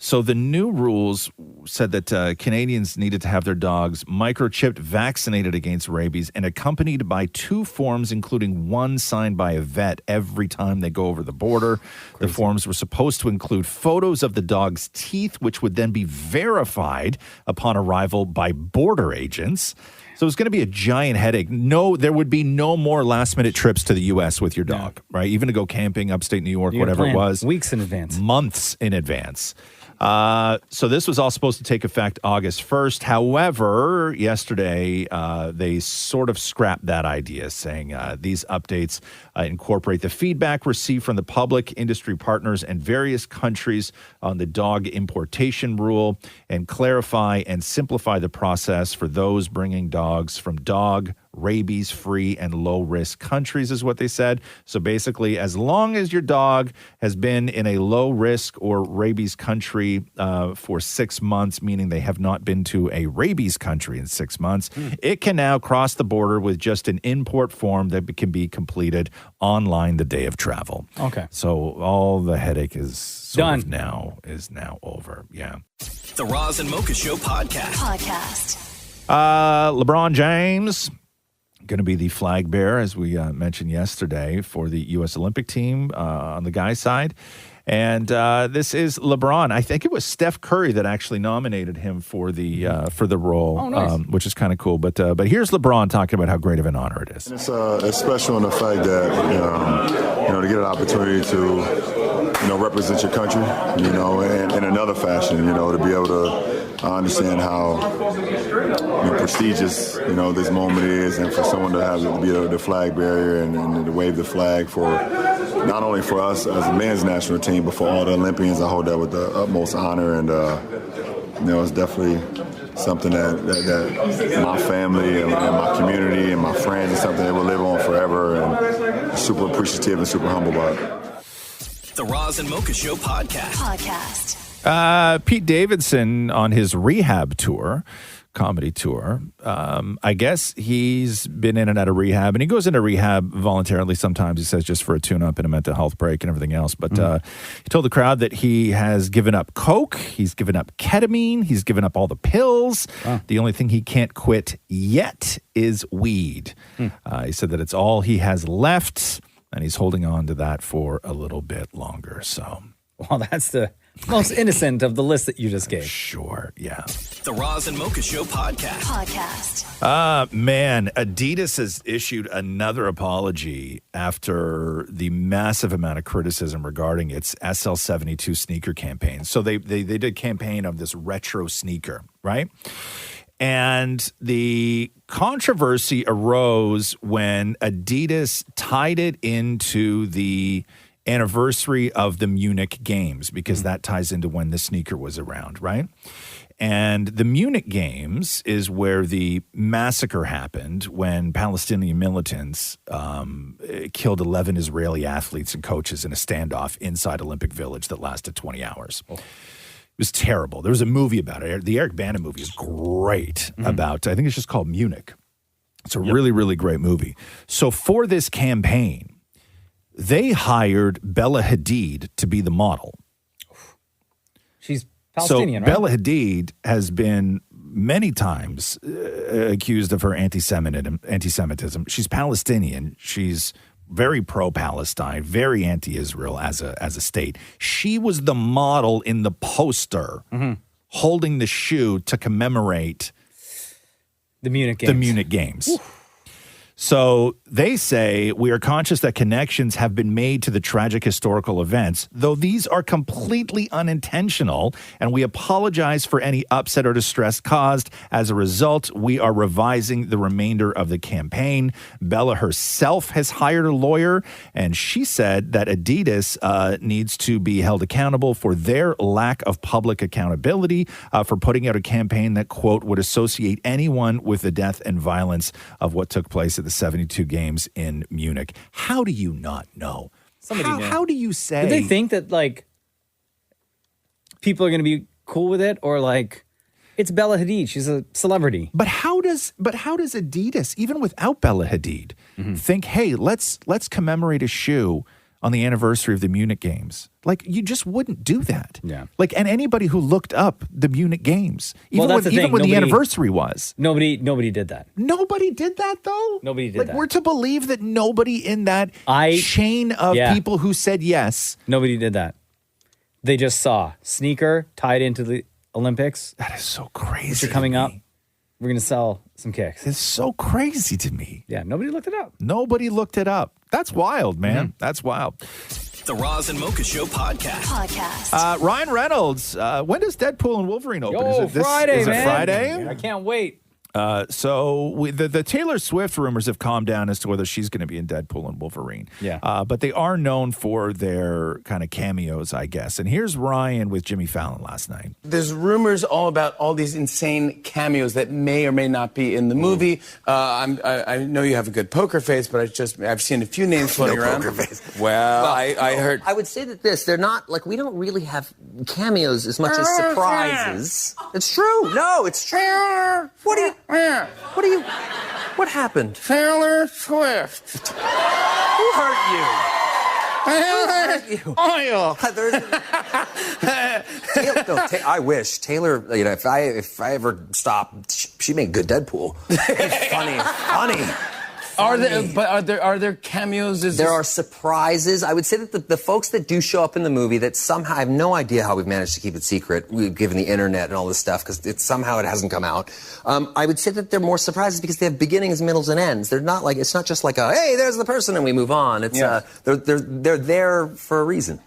So the new rules said that Canadians needed to have their dogs microchipped, vaccinated against rabies, and accompanied by 2 forms, including one signed by a vet every time they go over the border. The forms were supposed to include photos of the dog's teeth, which would then be verified upon arrival by border agents. So it's going to be a giant headache. No, there would be no more last-minute trips to the U.S. with your dog, right? Even to go camping upstate New York, whatever it was. Weeks in advance. Months in advance. So this was all supposed to take effect August 1st. However, yesterday, they sort of scrapped that idea, saying these updates incorporate the feedback received from the public, industry partners, and various countries on the dog importation rule and clarify and simplify the process for those bringing dogs from rabies-free and low-risk countries is what they said. So basically, as long as your dog has been in a low-risk or rabies country for 6 months, meaning they have not been to a rabies country in 6 months, it can now cross the border with just an import form that can be completed online the day of travel. Okay. So all the headache is now over. Yeah. The Roz and Mocha Show podcast. LeBron James going to be the flag bearer, as we mentioned yesterday, for the U.S. Olympic team on the guys' side. And this is LeBron. I think it was Steph Curry that actually nominated him for the role, which is kind of cool. But here's LeBron talking about how great of an honor it is. And it's special in the fact that to get an opportunity to represent your country, in another fashion, to be able to understand how prestigious this moment is, and for someone to be the flag bearer and to wave the flag for not only for us as a men's national team, but for all the Olympians. I hold that with the utmost honor, and it's definitely something that my family and my community and my friends is something that will live on forever, and super appreciative and super humble about it. The Roz and Mocha Show podcast. Pete Davidson on his rehab tour, comedy tour. I guess he's been in and out of rehab, and he goes into rehab voluntarily sometimes, he says, just for a tune-up and a mental health break and everything else. But he told the crowd that he has given up coke, he's given up ketamine, he's given up all the pills. The only thing he can't quit yet is weed. He said that it's all he has left, and he's holding on to that for a little bit longer. So, well, that's the most innocent of the list that you just gave. Sure, yeah. The Roz and Mocha Show podcast. Man, Adidas has issued another apology after the massive amount of criticism regarding its SL72 sneaker campaign. So they did a campaign of this retro sneaker, right? And the controversy arose when Adidas tied it into the anniversary of the Munich Games, because that ties into when the sneaker was around, right? And the Munich Games is where the massacre happened when Palestinian militants killed 11 Israeli athletes and coaches in a standoff inside Olympic Village that lasted 20 hours. It was terrible. There was a movie about it. The Eric Bana movie is great about, I think it's just called Munich. It's a really, really great movie. So for this campaign, they hired Bella Hadid to be the model. She's Palestinian, so right? Bella Hadid has been many times accused of her anti-Semitism. She's Palestinian. She's very pro-Palestine, very anti-Israel as a state. She was the model in the poster holding the shoe to commemorate the Munich Games. So they say, we are conscious that connections have been made to the tragic historical events, though these are completely unintentional, and we apologize for any upset or distress caused. As a result, we are revising the remainder of the campaign. Bella herself has hired a lawyer, and she said that Adidas needs to be held accountable for their lack of public accountability for putting out a campaign that, quote, would associate anyone with the death and violence of what took place at the 72 games in Munich. How do you not know? Somebody knew. How do you say? Did they think that, like, people are going to be cool with it, or like, it's Bella Hadid, she's a celebrity? But how does Adidas, even without Bella Hadid, think, hey, let's commemorate a shoe on the anniversary of the Munich Games. Like, you just wouldn't do that. Yeah. Like, and anybody who looked up the Munich Games, even Well, that's the thing. when the Nobody- anniversary was. Nobody did that. Nobody did that, though? Nobody did Like, that. we're to believe that nobody in that chain of people who said yes. Nobody did that. They just saw sneaker tied into the Olympics. That is so crazy. Which are coming up. We're going to sell some kicks. It's so crazy to me. Yeah, nobody looked it up. Nobody looked it up. That's wild, man. That's wild. The Roz and Mocha Show podcast. Ryan Reynolds, when does Deadpool and Wolverine open? Yo, Friday, is it man. Friday? I can't wait. So the Taylor Swift rumors have calmed down as to whether she's going to be in Deadpool and Wolverine. Yeah. But they are known for their kind of cameos, I guess. And here's Ryan with Jimmy Fallon last night. There's rumors all about all these insane cameos that may or may not be in the movie. I know you have a good poker face, but I've seen a few names floating around. Poker face. Well, I heard. I would say that they're not like we don't really have cameos as much as surprises. It's true. No, it's true. What happened? Taylor Swift. Who hurt you? Oil. I wish Taylor. You know, if I ever stop, she made good Deadpool. It's funny. Are there cameos? There are surprises. I would say that the folks that do show up in the movie that somehow I have no idea how we've managed to keep it secret, given the internet and all this stuff, because somehow it hasn't come out. I would say that they're more surprises because they have beginnings, middles, and ends. They're not like it's not just like hey, there's the person and we move on. It's they're there for a reason.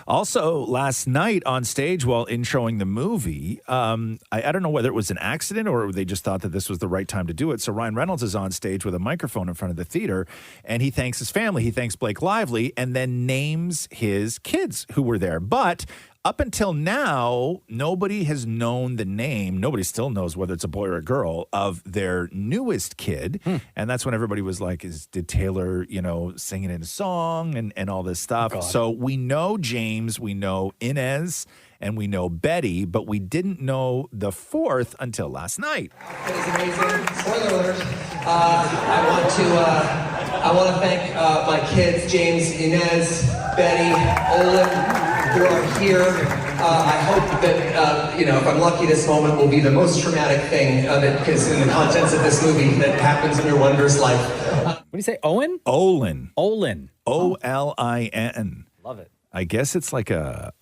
Also, last night on stage while introing the movie, I don't know whether it was an accident or they just thought that this was the right time to do it. So Ryan Reynolds is on stage with a microphone in front of the theater, and he thanks his family. He thanks Blake Lively and then names his kids who were there. But up until now, nobody has known the name. Nobody still knows whether it's a boy or a girl of their newest kid. And that's when everybody was like, did Taylor, sing it in a song and all this stuff? God. So we know James, we know Inez, and we know Betty, but we didn't know the fourth until last night. It's amazing. Spoiler alert. I want to thank my kids, James, Inez, Betty, Olin, who are here. I hope that, if I'm lucky, this moment will be the most traumatic thing because in the contents of this movie that happens in your wondrous life. What do you say, Owen? Olin. Olin. Olin. Love it. I guess it's like a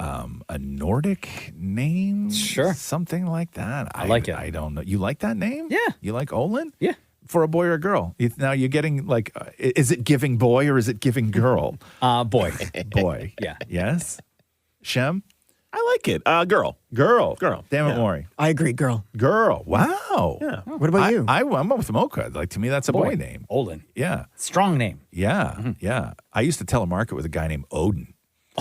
Nordic name? Sure. Something like that. I like it. I don't know. You like that name? Yeah. You like Olin? Yeah. For a boy or a girl? Now you're getting like, is it giving boy or is it giving girl? Boy. Boy. Yeah. Yes? Shem? I like it. Girl. Damn it, Maury. I agree, girl. Girl. Wow. Yeah. What about you? I'm with Mocha. Like, to me, that's a boy name. Olin. Yeah. Strong name. Yeah. Yeah. I used to telemarket with a guy named Odin.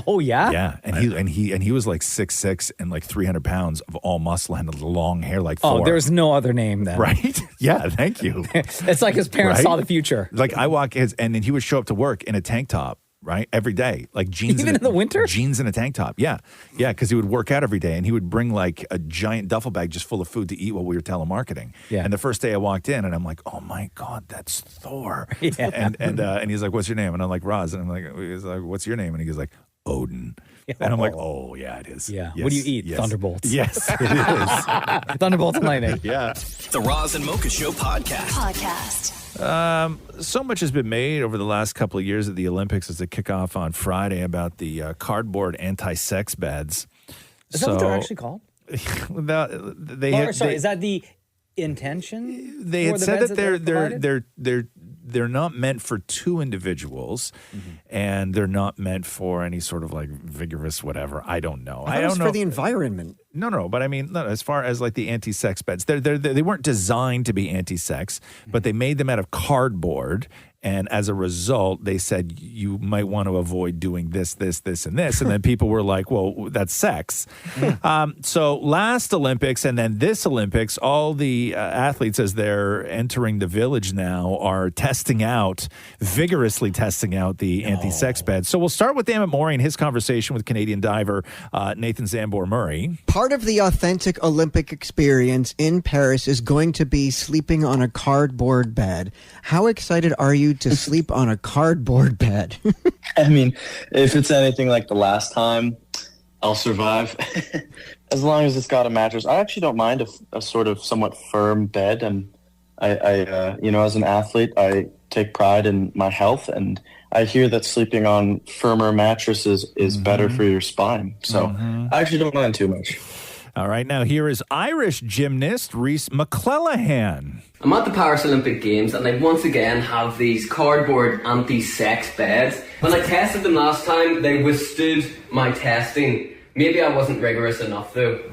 Oh, yeah? Yeah. And he was like 6'6" and like 300 pounds of all muscle and long hair like Thor. Oh, there's no other name then. Right? Yeah, thank you. It's like his parents Right? saw the future. Like I walk and then he would show up to work in a tank top, right? Every day. Like jeans. Even in the winter? Jeans and a tank top. Yeah. Yeah, because he would work out every day and he would bring like a giant duffel bag just full of food to eat while we were telemarketing. Yeah. And the first day I walked in and I'm like, oh my God, that's Thor. Yeah. And he's like, what's your name? And I'm like, Roz. And I'm like, he's like, what's your name? And he goes like, Odin. And I'm like, oh, yeah, it is. Yeah. Yes, What do you eat? yes. Thunderbolts. Yes, it is. Thunderbolts and lightning. Yeah. The Roz and Mocha Show podcast. So much has been made over the last couple of years at the Olympics as they kick off on Friday about the cardboard anti-sex beds. Is that what they're actually called? Is that the intention? They for had the said beds that they're not meant for two individuals, and they're not meant for any sort of like vigorous whatever. I don't know. I don't know for the environment. No, but I mean, as far as like the anti-sex beds, they weren't designed to be anti-sex, but they made them out of cardboard. And as a result, they said you might want to avoid doing this, and this. And then people were like, well, that's sex. So last Olympics and then this Olympics, all the athletes, as they're entering the village now, are vigorously testing out the anti-sex beds. So we'll start with Dammit Maury and his conversation with Canadian diver Nathan Zambor-Murray. Part of the authentic Olympic experience in Paris is going to be sleeping on a cardboard bed. How excited are you you to sleep on a cardboard bed? I mean, if it's anything like the last time, I'll survive. As long as it's got a mattress. I actually don't mind a sort of somewhat firm bed. And I you know, as an athlete, I take pride in my health, and I hear that sleeping on firmer mattresses is better for your spine. So I actually don't mind too much. All right, now here is Irish gymnast Rhys McClellan. I'm at the Paris Olympic Games and they once again have these cardboard anti-sex beds. When I tested them last time, they withstood my testing. Maybe I wasn't rigorous enough though.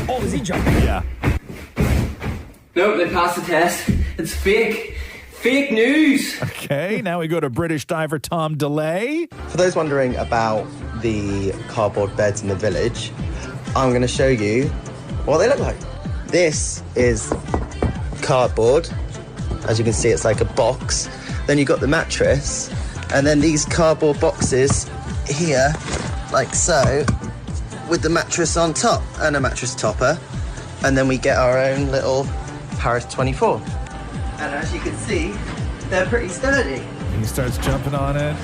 Oh, is he jumping? Yeah. No, they passed the test. It's fake. Fake news. Okay, now we go to British diver Tom DeLay. For those wondering about the cardboard beds in the village, I'm going to show you what they look like. This is cardboard. As you can see, it's like a box. Then you've got the mattress, and then these cardboard boxes here, like so, with the mattress on top and a mattress topper. And then we get our own little Paris 24. And as you can see, they're pretty sturdy. He starts jumping on it.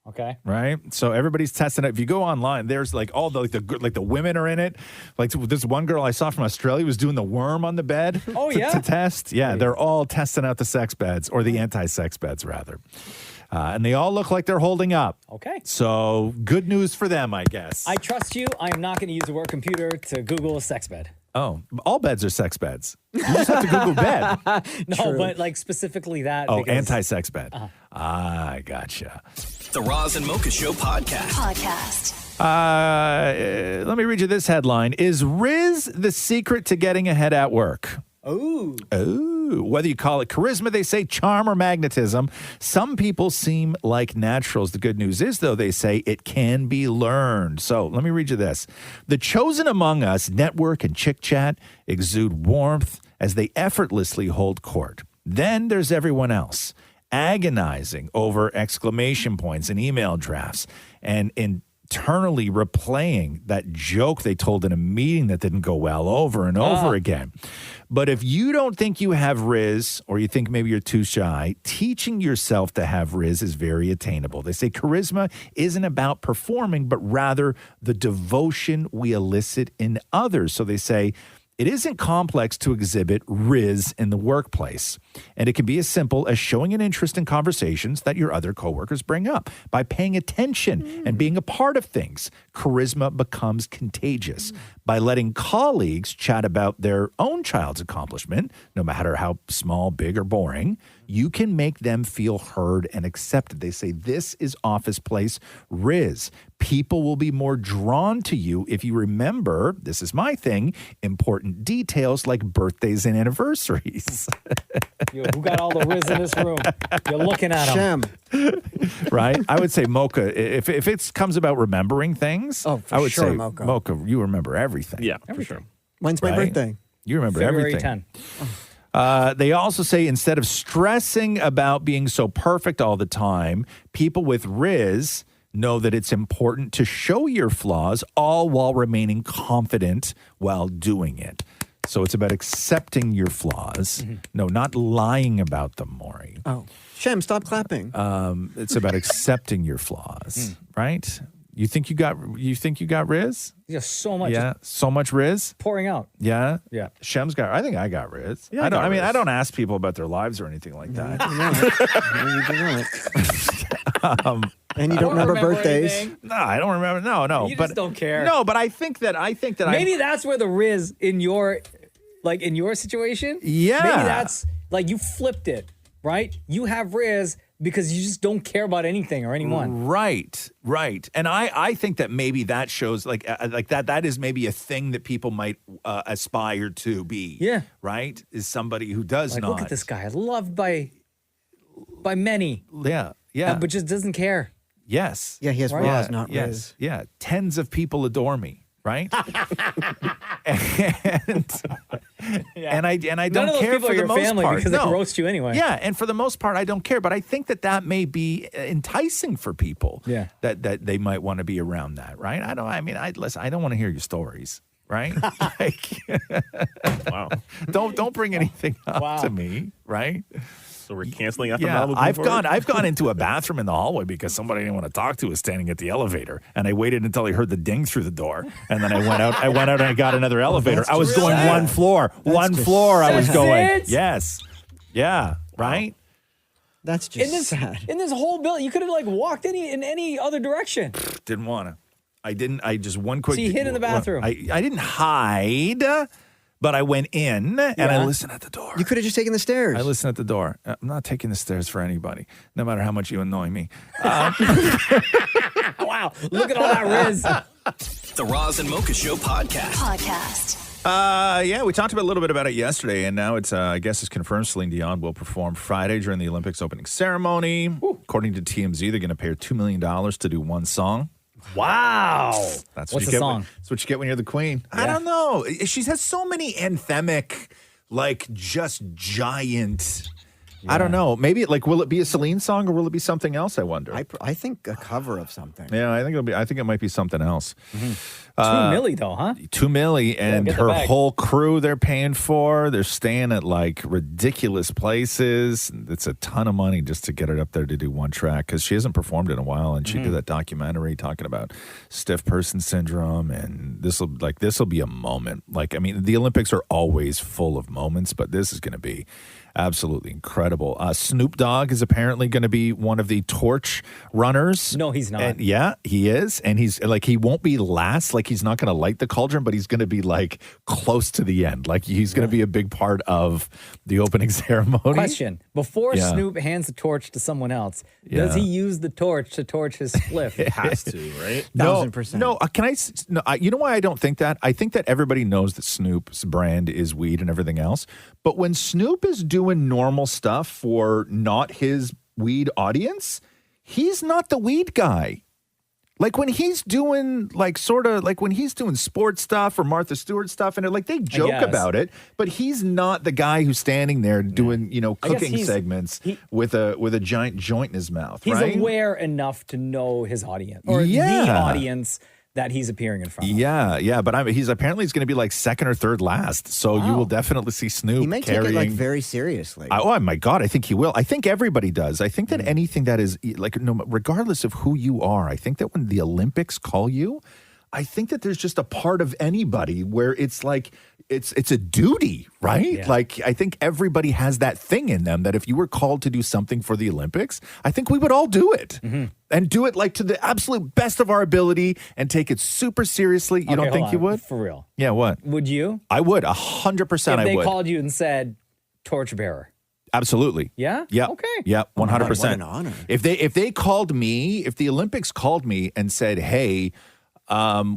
Okay. Right. So everybody's testing it. If you go online, there's like all the the women are in it. Like this one girl I saw from Australia was doing the worm on the bed. Oh, to test. Yeah, they're all testing out the sex beds, or the anti-sex beds rather. And they all look like they're holding up. Okay. So good news for them, I guess. I trust you. I am not going to use the word computer to Google a sex bed. Oh, all beds are sex beds. You just have to Google bed. No, but like specifically that. Oh, because- anti-sex bed. I gotcha. The Roz and Mocha Show podcast. Let me read you this headline. Is Riz the secret to getting ahead at work? Ooh. Whether you call it charisma, they say, charm, or magnetism, some people seem like naturals. The good news is, though, they say it can be learned. So let me read you this. The chosen among us network and chit-chat, exude warmth as they effortlessly hold court. Then there's everyone else, agonizing over exclamation points and email drafts and internally replaying that joke they told in a meeting that didn't go well over and over again. But if you don't think you have Riz, or you think maybe you're too shy, teaching yourself to have Riz is very attainable. They say charisma isn't about performing, but rather the devotion we elicit in others. So they say it isn't complex to exhibit Riz in the workplace. And it can be as simple as showing an interest in conversations that your other coworkers bring up. By paying attention and being a part of things, charisma becomes contagious. By letting colleagues chat about their own child's accomplishment, no matter how small, big, or boring, you can make them feel heard and accepted. They say this is office place Riz. People will be more drawn to you if you remember, this is my thing, important details like birthdays and anniversaries. Yo, who got all the Riz in this room? You're looking at him. Right? I would say Mocha, if it comes about remembering things, I would sure, say, Mocha. you remember everything. Yeah, for sure. When's my birthday? You remember February everything. 10. They also say instead of stressing about being so perfect all the time, people with Riz know that it's important to show your flaws, all while remaining confident while doing it. So it's about accepting your flaws. No, not lying about them, Maury. Oh, Shem, stop clapping. It's about accepting your flaws, right? You think you got Riz? Yeah, so much. Yeah, so much Riz pouring out. Yeah, yeah. Shem's got. I think I got Riz. Yeah, I don't ask people about their lives or anything like that. And you don't remember birthdays. anything. No, I don't remember. No, You but just don't care. No, but I think that maybe that's where the Riz in your situation. Yeah. Maybe that's like you flipped it, right? You have Riz because you just don't care about anything or anyone. Right. And I think that maybe that shows like that is maybe a thing that people might aspire to be. Yeah. Right? Is somebody who does Like, not. look at this guy, loved by many. Yeah. But just doesn't care. Yes. Yeah, he has Riz, not Riz. Yeah. Tens of people adore me. Right? And I None don't of those care people for are the your most family part. because they roast you anyway. Yeah, and for the most part, I don't care. But I think that may be enticing for people. Yeah. That they might want to be around that, right? I don't want to hear your stories. right? Wow. Don't bring anything up to me, right? So we're canceling after Yeah, Malibu I've gone into a bathroom in the hallway because somebody I didn't want to talk to was standing at the elevator, and I waited until I heard the ding through the door, and then I went out. And I got another elevator. I was going one floor. I was going. it? Yes. Yeah. Right. That's just sad. In this whole building, you could have like walked in any other direction. Didn't want to. I didn't. I just one quick. So you hid in the bathroom. I didn't hide, but I went in and I listened at the door. You could have just taken the stairs. I listened at the door. I'm not taking the stairs for anybody, no matter how much you annoy me. Wow, look at all that Riz. The Roz and Mocha Show podcast. Yeah, we talked a little bit about it yesterday, and now it's, I guess it's confirmed Celine Dion will perform Friday during the Olympics opening ceremony. According to TMZ, they're going to pay her $2 million to do one song. Wow. That's What's what the song? That's what you get when you're the queen. I don't know. She has so many anthemic, like just giant. I don't know. Maybe will it be a Celine song or will it be something else? I wonder. I think a cover of something. Yeah, I think it might be something else. $2 million though, huh? $2 million, and get the her bag. whole crew they're paying for. They're staying at like ridiculous places. It's a ton of money just to get her up there to do one track because she hasn't performed in a while, and she did that documentary talking about stiff person syndrome, and this will be a moment. Like, I mean, the Olympics are always full of moments, but this is going to be absolutely incredible. Snoop Dogg is apparently going to be one of the torch runners. No, he's not. And yeah, he is. And he's like, he won't be last. Like, he's not going to light the cauldron, but he's going to be like close to the end. Like, he's going to be a big part of the opening ceremony. Question. Before Snoop hands the torch to someone else, does he use the torch to torch his spliff? It has to, right? 1,000%. No, you know why I don't think that? I think that everybody knows that Snoop's brand is weed and everything else. But when Snoop is doing normal stuff for not his weed audience, he's not the weed guy. Like when he's doing when he's doing sports stuff or Martha Stewart stuff, and they joke about it, but he's not the guy who's standing there doing cooking segments with a giant joint in his mouth. He's right? aware enough to know his audience or the audience that he's appearing in front of. Yeah, but he's going to be like second or third last, so you will definitely see Snoop. He may take it very seriously. Oh my God, I think he will. I think everybody does. I think that anything that is regardless of who you are, I think that when the Olympics call you, I think that there's just a part of anybody where it's like it's a duty, right? Yeah. Like I think everybody has that thing in them that if you were called to do something for the Olympics, I think we would all do it. And do it like to the absolute best of our ability and take it super seriously. You don't think you would? For real. Yeah, what? Would you? I would, 100% I would. If they called you and said, torchbearer. Absolutely. Yeah? Yeah. Okay. Yeah, 100%. What an honor. If they called me, if the Olympics called me and said, hey,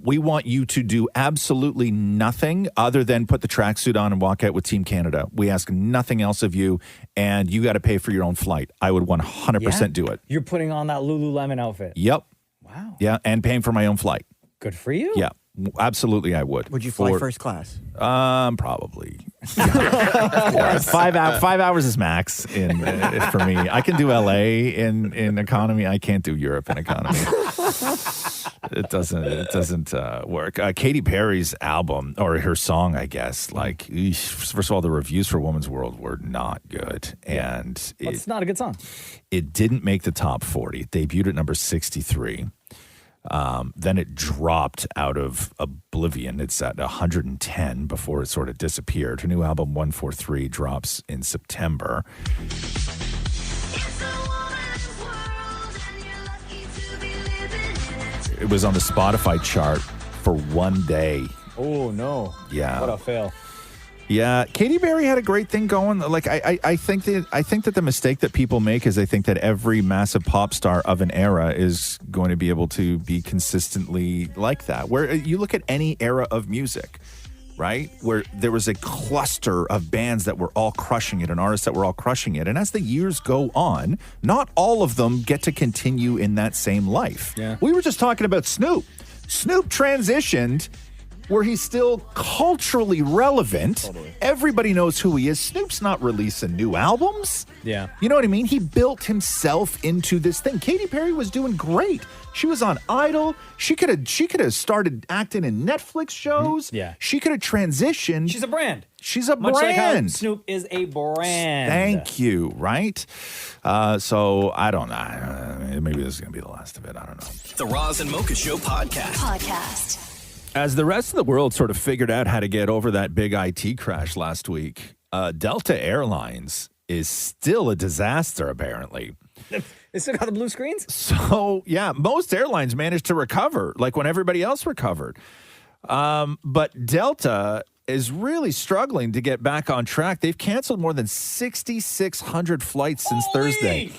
we want you to do absolutely nothing other than put the tracksuit on and walk out with Team Canada. We ask nothing else of you, and you got to pay for your own flight. I would 100% do it. You're putting on that Lululemon outfit. Yep. Wow. Yeah, and paying for my own flight. Good for you. Yeah, absolutely I would. Would you fly first class? Probably. 5 hours is max for me. I can do LA in economy. I can't do Europe in economy. It doesn't work. Katy Perry's album or her song, I guess. Like, first of all, the reviews for Woman's World were not good, and It's not a good song. It didn't make the top 40. It debuted at number 63. Then it dropped out of oblivion. It's at 110 before it sort of disappeared. Her new album, 143, drops in September. It was on the Spotify chart for one day. Oh, no. Yeah. What a fail. Yeah, Katy Perry had a great thing going. Like I think that the mistake that people make is they think that every massive pop star of an era is going to be able to be consistently like that. Where you look at any era of music, right? Where there was a cluster of bands that were all crushing it and artists that were all crushing it. And as the years go on, not all of them get to continue in that same life. Yeah. We were just talking about Snoop. Snoop transitioned where he's still culturally relevant. Everybody knows who he is. Snoop's not releasing new albums. Yeah. You know what I mean? He built himself into this thing. Katy Perry was doing great. She was on Idol. She could have started acting in Netflix shows. Yeah. She could have transitioned. She's a brand. She's a Much like how brand. Snoop is a brand. Thank you, right? So I don't know. Maybe this is going to be the last of it. I don't know. The Roz and Mocha Show podcast. As the rest of the world sort of figured out how to get over that big IT crash last week, Delta Airlines is still a disaster, apparently. They still got the blue screens? So, yeah, most airlines managed to recover, like when everybody else recovered. But Delta is really struggling to get back on track. They've canceled more than 6,600 flights since Thursday.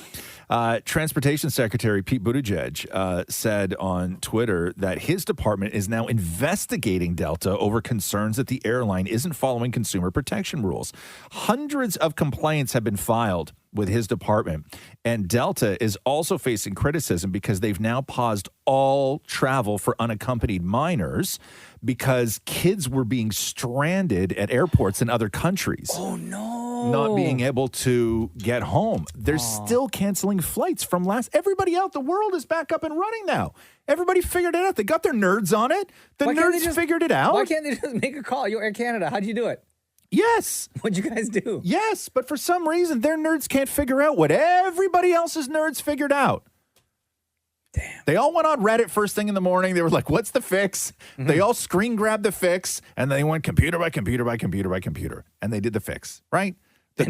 Transportation Secretary Pete Buttigieg said on Twitter that his department is now investigating Delta over concerns that the airline isn't following consumer protection rules. Hundreds of complaints have been filed with his department, and Delta is also facing criticism because they've now paused all travel for unaccompanied minors because kids were being stranded at airports in other countries. Oh, no. Not being able to get home. They're still canceling flights from everybody out. The world is back up and running now. Everybody figured it out. They got their nerds on it. The nerds figured it out. Why can't they just make a call? You're Air Canada. How'd you do it? Yes. What'd you guys do? Yes, but for some reason, their nerds can't figure out what everybody else's nerds figured out. Damn. They all went on Reddit first thing in the morning. They were like, what's the fix? Mm-hmm. They all screen grabbed the fix, and they went computer by computer by computer by computer, and they did the fix, right? The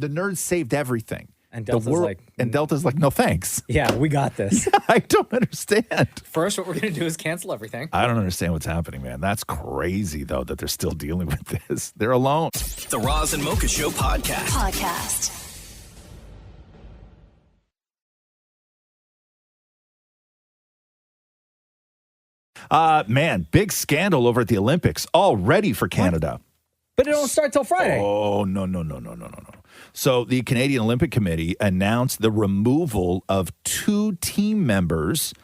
nerds saved everything. And Delta's like, no thanks. Yeah, we got this. Yeah, I don't understand. First, what we're going to do is cancel everything. I don't understand what's happening, man. That's crazy, though, that they're still dealing with this. They're alone. The Roz and Mocha Show podcast. Man, big scandal over at the Olympics already for Canada. But it don't start till Friday. Oh, no. So the Canadian Olympic Committee announced the removal of 2 team members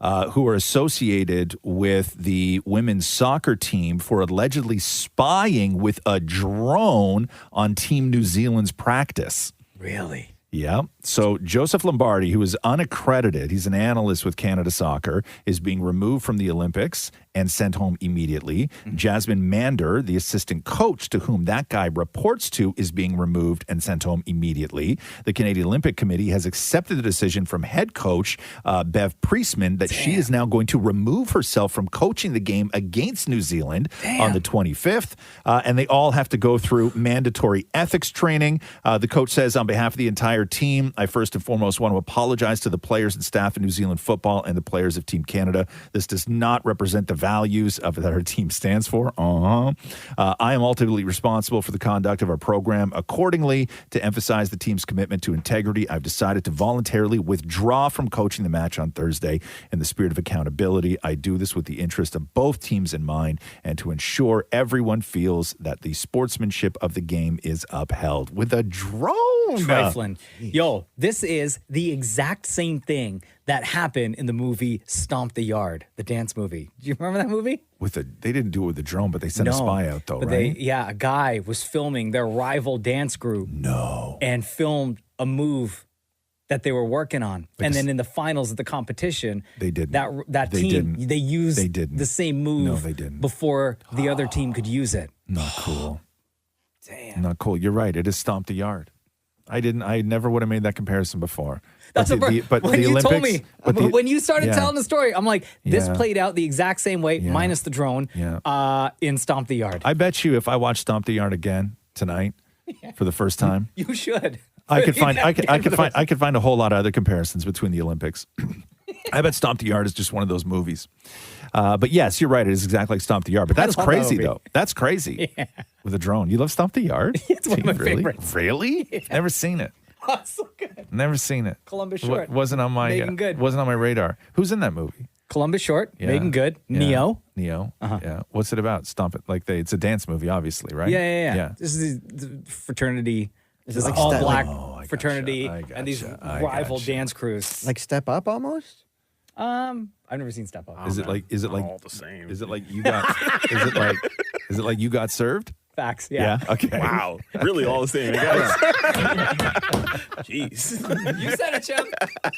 who are associated with the women's soccer team for allegedly spying with a drone on Team New Zealand's practice. Really? Yeah. So Joseph Lombardi, who is unaccredited, he's an analyst with Canada Soccer, is being removed from the Olympics and sent home immediately. Mm-hmm. Jasmine Mander, the assistant coach to whom that guy reports to, is being removed and sent home immediately. The Canadian Olympic Committee has accepted the decision from head coach Bev Priestman that she is now going to remove herself from coaching the game against New Zealand on the 25th. And they all have to go through mandatory ethics training. The coach says, on behalf of the entire team, I first and foremost want to apologize to the players and staff of New Zealand football and the players of Team Canada. This does not represent the values that our team stands for. I am ultimately responsible for the conduct of our program. Accordingly, to emphasize the team's commitment to integrity, I've decided to voluntarily withdraw from coaching the match on Thursday in the spirit of accountability. I do this with the interest of both teams in mind and to ensure everyone feels that the sportsmanship of the game is upheld. With a drone. Trifling. Yo, this is the exact same thing that happened in the movie Stomp the Yard, the dance movie. Do you remember that movie? They didn't do it with the drone, but they sent a spy out, though, but right? A guy was filming their rival dance group. No. And filmed a move that they were working on. And then in the finals of the competition, they didn't. That team, they used the same move No, they didn't. before the other team could use it. Not cool. Damn. Not cool. You're right. It is Stomp the Yard. I never would have made that comparison before. That's but when you told me, when you started Yeah. telling the story, I'm like, this Yeah. played out the exact same way, minus the drone, in Stomp the Yard. I bet you if I watch Stomp the Yard again tonight for the first time, You should. I could find a whole lot of other comparisons between the Olympics. I bet Stomp the Yard is just one of those movies. But yes, you're right. It is exactly like Stomp the Yard. But that's I love that crazy, movie. though. That's crazy. Yeah. With a drone. You love Stomp the Yard? It's one of my really? favorites. Really? Yeah. Never seen it. Oh, it's so good. Never seen it. Columbus Short. Wasn't on my Megan Good. Wasn't on my radar. Who's in that movie? Columbus Short, Yeah. Megan Good, Yeah. Neo. Uh-huh. Yeah. What's it about? Stomp it. It's a dance movie, obviously, right? Yeah. This is the fraternity. This is like all Step- black Oh, I fraternity gotcha. and these I rival gotcha. dance crews. Like Step Up almost? I've never seen Step Up. Is it like all the same? Is it like you got is it like you got served? Facts. Yeah. Okay. Wow. Really all the same, guys. Jeez. You said it, Chip.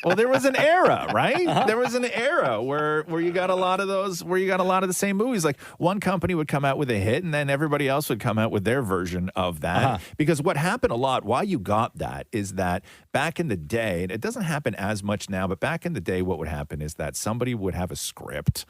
Well, there was an era, right? There was an era where you got a lot of those, where you got a lot of the same movies. Like one company would come out with a hit, and then everybody else would come out with their version of that. Because what happened a lot, why you got that, is that back in the day, and it doesn't happen as much now, but back in the day, what would happen is that somebody would have a script.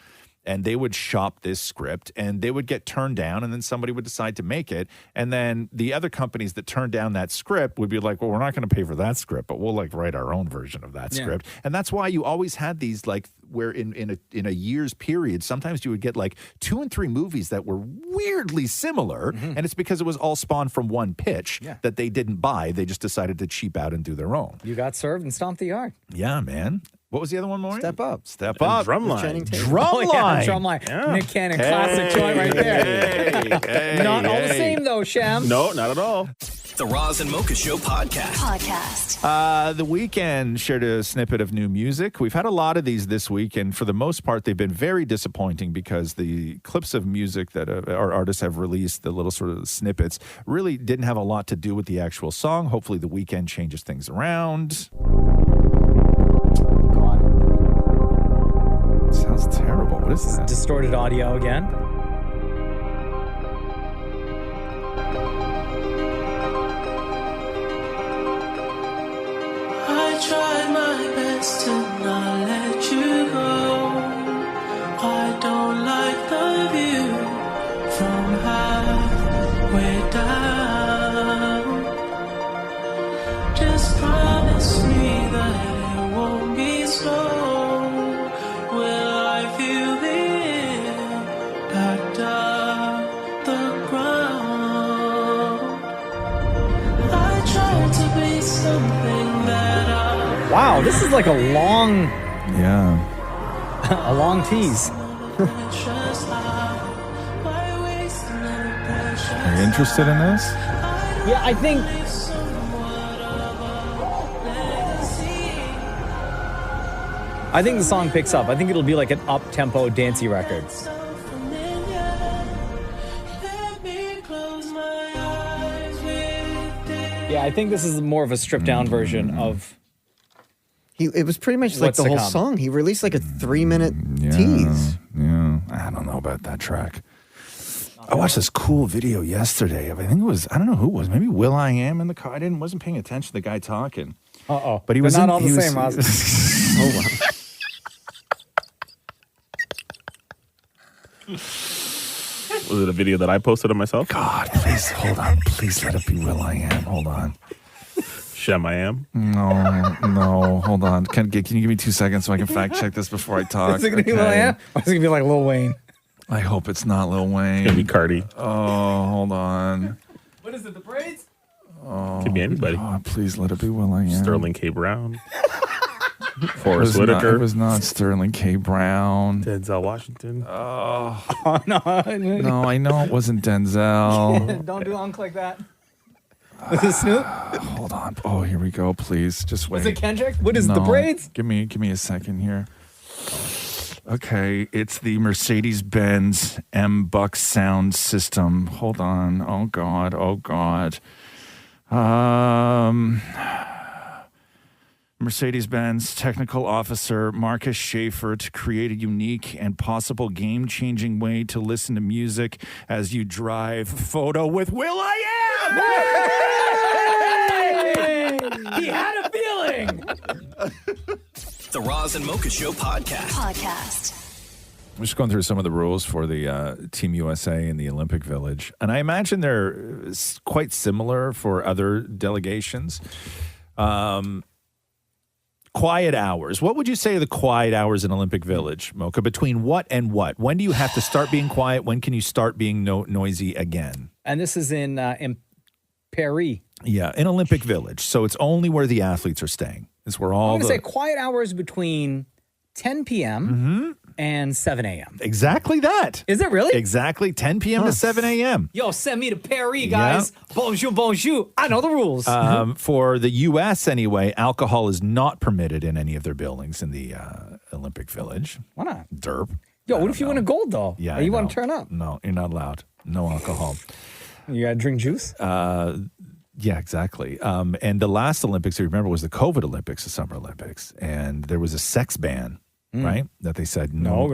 And they would shop this script and they would get turned down, and then somebody would decide to make it. And then the other companies that turned down that script would be like, well, we're not going to pay for that script, but we'll like write our own version of that script. And that's why you always had these like where in a year's period, sometimes you would get like 2 and 3 movies that were weirdly similar. And it's because it was all spawned from one pitch that they didn't buy. They just decided to cheap out and do their own. You got served and stomped the yard. Yeah, man. What was the other one, Maureen? Step Up. Step Up. Drumline. Drumline. Drumline. Yeah. Nick Cannon, classic joint right there. Not all the same, though, Shem. No, not at all. The Roz and Mocha Show podcast. The Weeknd shared a snippet of new music. We've had a lot of these this week, and for the most part, they've been very disappointing because the clips of music that our artists have released, the little sort of snippets, really didn't have a lot to do with the actual song. Hopefully, the Weeknd changes things around. Sounds terrible. What is that? Distorted audio again. I tried my best to not let you go. I don't like the view from halfway down. Just promise me that it won't be slow. Will I feel the impact of the ground? I tried to be something that Wow, this is like a long, a long tease. Are you interested in this? Yeah, I think. I think the song picks up. I think it'll be like an up-tempo, dancey record. Yeah, I think this is more of a stripped-down version of. It was pretty much like the whole song. He released like a 3-minute tease. Yeah, I don't know about that track. I watched this cool video yesterday. I think it was, I don't know who it was. Maybe Will I Am in the car. Wasn't paying attention to the guy talking. But he was not all the same, Roz. Oh, wow. Was it a video that I posted of myself? God, please, hold on. Please let it be Will I Am. Hold on. Shem I Am? No, hold on. Can you give me 2 seconds so I can fact check this before I talk? Is it going to be Will I Am? Or is it going to be like Lil Wayne? I hope it's not Lil Wayne. It's going to be Cardi. Oh, hold on. What is it, the braids? Oh, Could be anybody. God, please let it be Will I Am. Sterling K. Brown. Forrest Whitaker. It was not Sterling K. Brown. Denzel Washington. Oh, no. No, I know it wasn't Denzel. Don't do Unk like that. Was it Snoop? Hold on. Oh, here we go. Please, just wait. Was it Kendrick? What is it, the braids? Give me a second here. Okay, it's the Mercedes-Benz M-Bucks sound system. Hold on. Oh God. Mercedes-Benz technical officer Marcus Schaefer to create a unique and possible game-changing way to listen to music as you drive. Photo with Will I Am! He had a feeling! The Roz and Mocha Show podcast. I'm just going through some of the rules for the Team USA in the Olympic Village. And I imagine they're quite similar for other delegations. Quiet hours. What would you say are the quiet hours in Olympic Village, Mocha? Between what and what? When do you have to start being quiet? When can you start being noisy again? And this is in Paris. Yeah, in Olympic Village. So it's only where the athletes are staying. It's where all I'm going to say quiet hours between 10 p.m. and 7 a.m. Exactly that. Is it really? Exactly. 10 p.m. to 7 a.m. Yo, send me to Paris, guys. Yeah. Bonjour. I know the rules. For the U.S. anyway, alcohol is not permitted in any of their buildings in the Olympic Village. Why not? Derp. Yo, what if you win a gold though? Yeah, And you I want know. to turn up? No, you're not allowed. No alcohol. You got to drink juice? Yeah, exactly. And the last Olympics, I remember, was the COVID Olympics, the Summer Olympics. And there was a sex ban, right? That they said no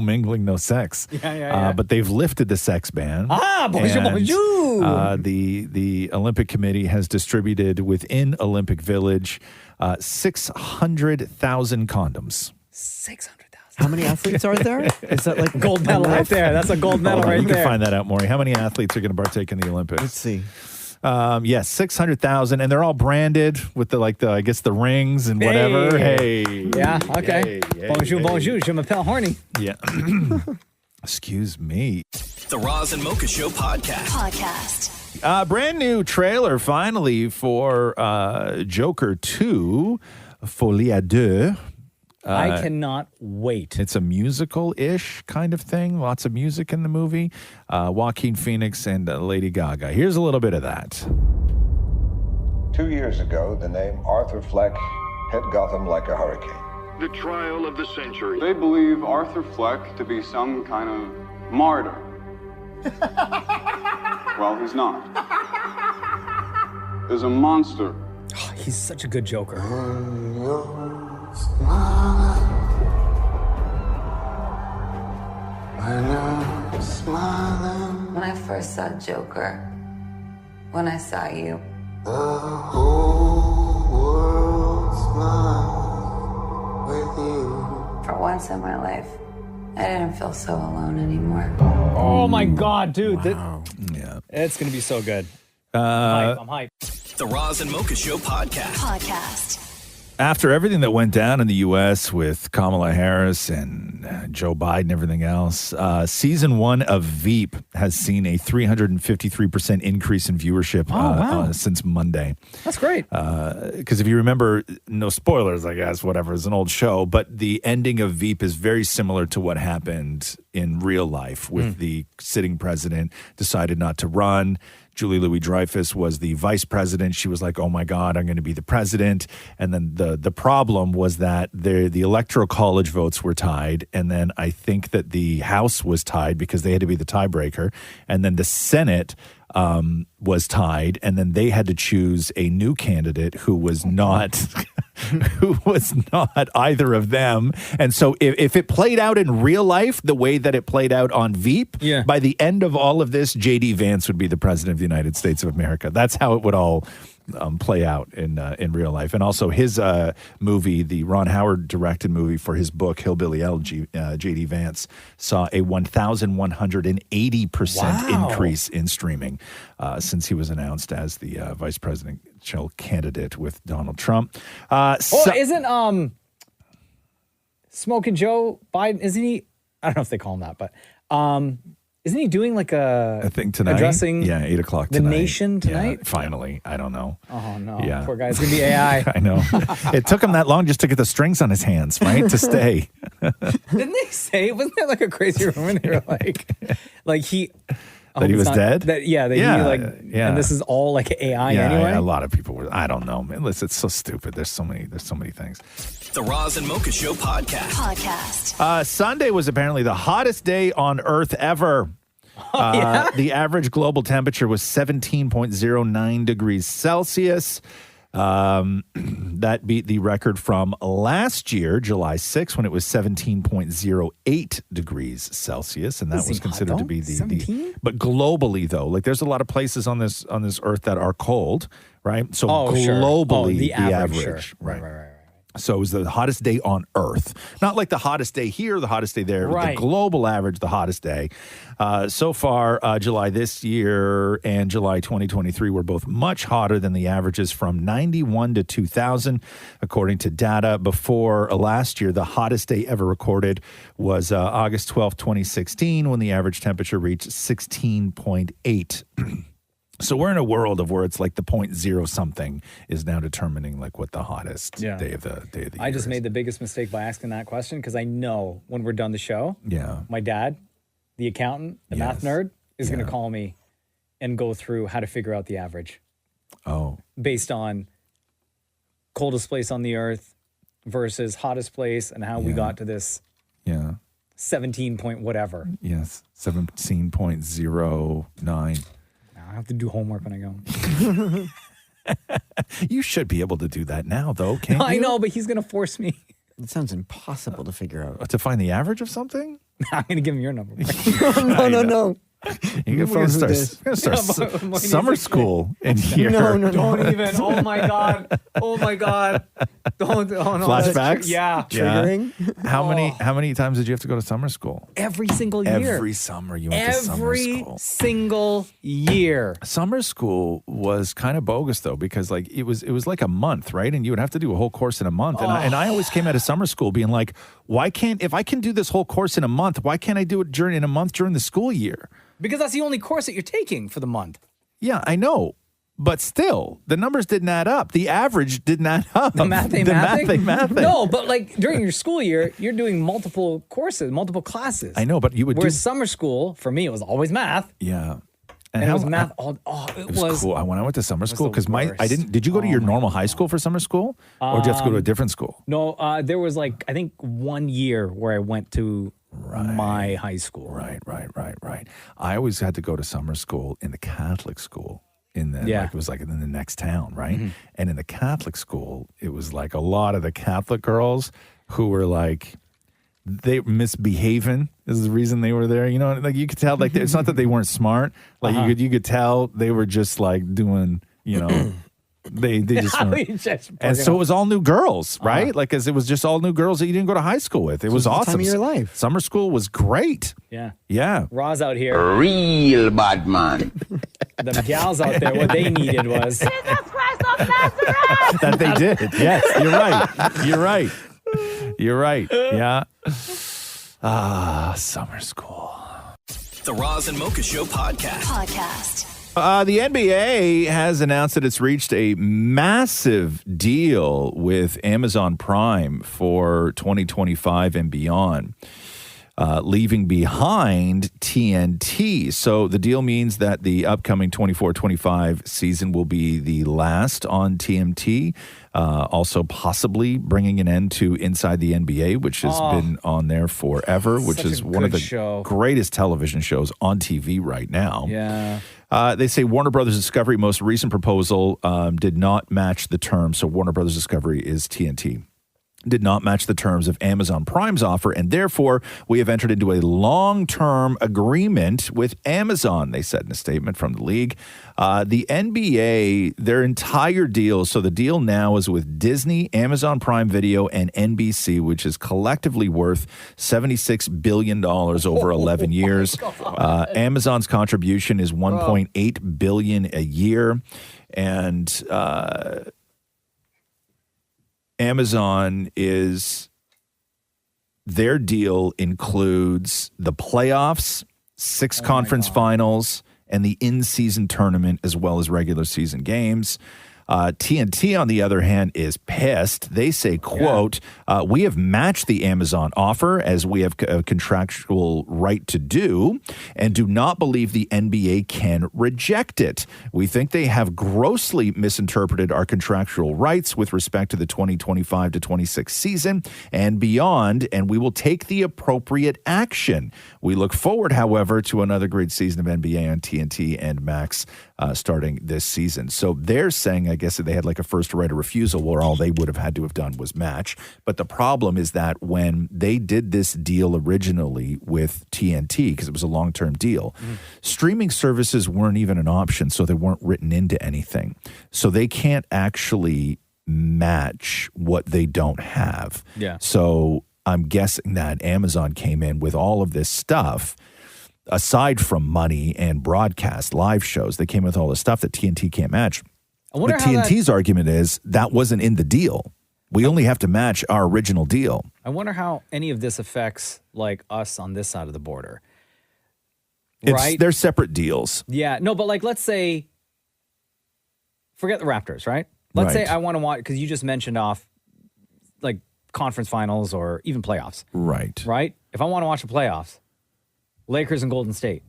mingling, no sex. Yeah. But they've lifted the sex ban. Bonjour, And, bonjour. The Olympic Committee has distributed within Olympic Village 600,000 condoms. 600,000. How many athletes are there? Is that like gold medal right there? That's a gold medal right you there. can find that out, Maury. How many athletes are going to partake in the Olympics? Let's see. Yes, 600,000, and they're all branded with the rings and whatever. Hey. Yeah, okay. Bonjour, bonjour. Je m'appelle Horny. Yeah. Excuse me. The Roz and Mocha Show podcast. Brand new trailer finally for Joker 2, Folie à deux. I cannot wait. It's a musical-ish kind of thing. Lots of music in the movie. Joaquin Phoenix and Lady Gaga. Here's a little bit of that. 2 years ago, the name Arthur Fleck hit Gotham like a hurricane. The trial of the century. They believe Arthur Fleck to be some kind of martyr. Well, he's not. There's a monster. Oh, he's such a good Joker. When I first saw Joker, when I saw you, The whole world smiles with you. for once in my life, I didn't feel so alone anymore. Oh my God, dude. Yeah. It's going to be so good. I'm hyped. The Roz and Mocha Show podcast. After everything that went down in the U.S. with Kamala Harris and Joe Biden and everything else, season 1 of Veep has seen a 353% increase in viewership since Monday. That's great. Because if you remember, no spoilers, I guess, whatever, it's an old show, but the ending of Veep is very similar to what happened in real life with the sitting president decided not to run. Julie Louis-Dreyfus was the vice president. She was like, oh my God, I'm going to be the president. And then the problem was that the electoral college votes were tied. And then I think that the House was tied because they had to be the tiebreaker. And then the Senate was tied. And then they had to choose a new candidate who was not either of them. And so if it played out in real life the way that it played out on Veep, by the end of all of this, J.D. Vance would be the president of the United States of America. That's how it would all play out in real life. And also his movie, the Ron Howard directed movie for his book, Hillbilly Elegy, J.D. Vance, saw a 1,180% increase in streaming since he was announced as the vice presidential candidate with Donald Trump. Isn't Smoking Joe Biden, isn't he? I don't know if they call him that, but isn't he doing like I think tonight? addressing 8 o'clock the tonight. nation tonight? Yeah, finally. I don't know. Oh, no. Yeah. Poor guy's going to be AI. I know. It took him that long just to get the strings on his hands, right? To stay. Didn't they say, wasn't there like a crazy rumor? They were like he... That he was dead? He and this is all like AI anyway? Yeah, a lot of people were, I don't know, man. Listen, it's so stupid. There's so many things. The Roz and Mocha Show podcast. Sunday was apparently the hottest day on Earth ever. The average global temperature was 17.09 degrees Celsius. That beat the record from last year, July 6th, when it was 17.08 degrees Celsius, and that was considered to be the. But globally, though, like there's a lot of places on this Earth that are cold, right? So globally, the average, sure. right. So it was the hottest day on Earth. Not like the hottest day here, the hottest day there. Right. The global average, the hottest day. So far, July this year and July 2023 were both much hotter than the averages from 91 to 2000. According to data before last year, the hottest day ever recorded was August 12th, 2016, when the average temperature reached 16.8. So we're in a world of where it's like the 0 something is now determining like what the hottest day of the year I just made the biggest mistake by asking that question because I know when we're done the show, my dad, the accountant, the math nerd, is going to call me and go through how to figure out the average. Oh. Based on coldest place on the earth, versus hottest place and how we got to this 17 point whatever. Yes, 17.09. I have to do homework when I go. You should be able to do that now, though, can't you? I know, but he's going to force me. It sounds impossible to figure out. To find the average of something? I'm going to give him your number. No. You're going to start summer school in here. No. Don't even. Oh my God. Don't. Oh, no, Flashbacks? Yeah. Triggering. How many times did you have to go to summer school? Every single year. Every summer you went to summer school. Every single year. Summer school was kind of bogus though, because like it was like a month, right? And you would have to do a whole course in a month. And I always came out of summer school being like, if I can do this whole course in a month, why can't I do it in a month during the school year? Because that's the only course that you're taking for the month. Yeah, I know. But still, the numbers didn't add up. The average didn't add up. The math. No, No, but like during your school year, you're doing multiple courses, multiple classes. I know, but you would Whereas summer school, for me, it was always math. Yeah. And it was math all. It was cool. When I went to summer school, because I didn't. Did you go to your normal high school for summer school, or did you have to go to a different school? No, there was like I think 1 year where I went to my high school. Right. I always had to go to summer school in the Catholic school. It was like in the next town, right? Mm-hmm. And in the Catholic school, it was like a lot of the Catholic girls who were like, they misbehaving is the reason they were there. You know, like you could tell, like it's not that they weren't smart. Like you could tell they were just like doing, you know, they just weren't. And so it was all new girls, right? Like as it was just all new girls that you didn't go to high school with. It was awesome. The time of your life. Summer school was great. Yeah. Ra's out here. Real bad man. The gals out there, what they needed was Jesus Christ of Nazareth. That they did. Yes, You're right. Yeah. Summer school. The Roz and Mocha Show podcast. The NBA has announced that it's reached a massive deal with Amazon Prime for 2025 and beyond, leaving behind TNT. So the deal means that the upcoming 24-25 season will be the last on TNT, also possibly bringing an end to Inside the NBA, which has been on there forever, which is one of the greatest television shows on TV right now. Yeah. They say Warner Brothers Discovery most recent proposal did not match the terms. So Warner Brothers Discovery is TNT. Did not match the terms of Amazon Prime's offer, and therefore we have entered into a long-term agreement with Amazon, they said in a statement from the league. The NBA, their entire deal, so the deal now is with Disney, Amazon Prime Video, and NBC, which is collectively worth $76 billion over 11 years. Amazon's contribution is $1.8 billion a year, and Amazon their deal includes the playoffs, 6 conference finals, and the in-season tournament, as well as regular season games. TNT, on the other hand, is pissed. They say, quote, we have matched the Amazon offer as we have a contractual right to do and do not believe the NBA can reject it. We think they have grossly misinterpreted our contractual rights with respect to the 2025 to 26 season and beyond, and we will take the appropriate action. We look forward, however, to another great season of NBA on TNT and Max starting this season. So they're saying, I guess, that they had like a first right of refusal where all they would have had to have done was match. But the problem is that when they did this deal originally with TNT, because it was a long-term deal, streaming services weren't even an option, so they weren't written into anything. So they can't actually match what they don't have. Yeah. So I'm guessing that Amazon came in with all of this stuff. Aside from money and broadcast live shows, they came with all the stuff that TNT can't match. But TNT's argument is that wasn't in the deal. We only have to match our original deal. I wonder how any of this affects like us on this side of the border. They're separate deals. Yeah. No, but like let's say, forget the Raptors, right? Let's say I want to watch, because you just mentioned off like conference finals or even playoffs. Right. Right? If I want to watch the playoffs, Lakers and Golden State.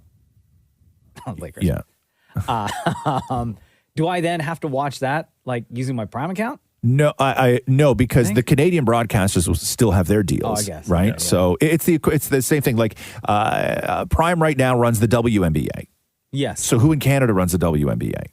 Lakers. Yeah. Do I then have to watch that like using my Prime account? No, no, because the Canadian broadcasters will still have their deals, I guess. right? Yeah. So it's the same thing. Like Prime right now runs the WNBA. Yes. So who in Canada runs the WNBA?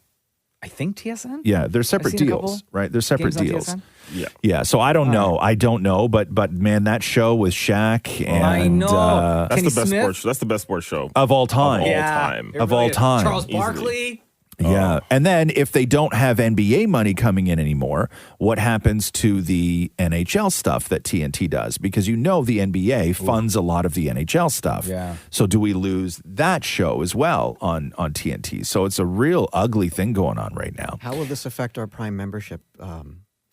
I think TSN? Yeah, they're separate I've seen a couple deals, right? They're separate games deals. on TSN. Yeah. So I don't know. I don't know, but man, that show with Shaq and I know. That's Kenny the best Smith? sports. That's the best sports show of all time. Of all Yeah, time. it Of really all is. time. Charles Easily. Barkley. Yeah. And then if they don't have NBA money coming in anymore, what happens to the NHL stuff that TNT does? Because the NBA funds a lot of the NHL stuff. Yeah. So do we lose that show as well on TNT? So it's a real ugly thing going on right now. How will this affect our Prime membership?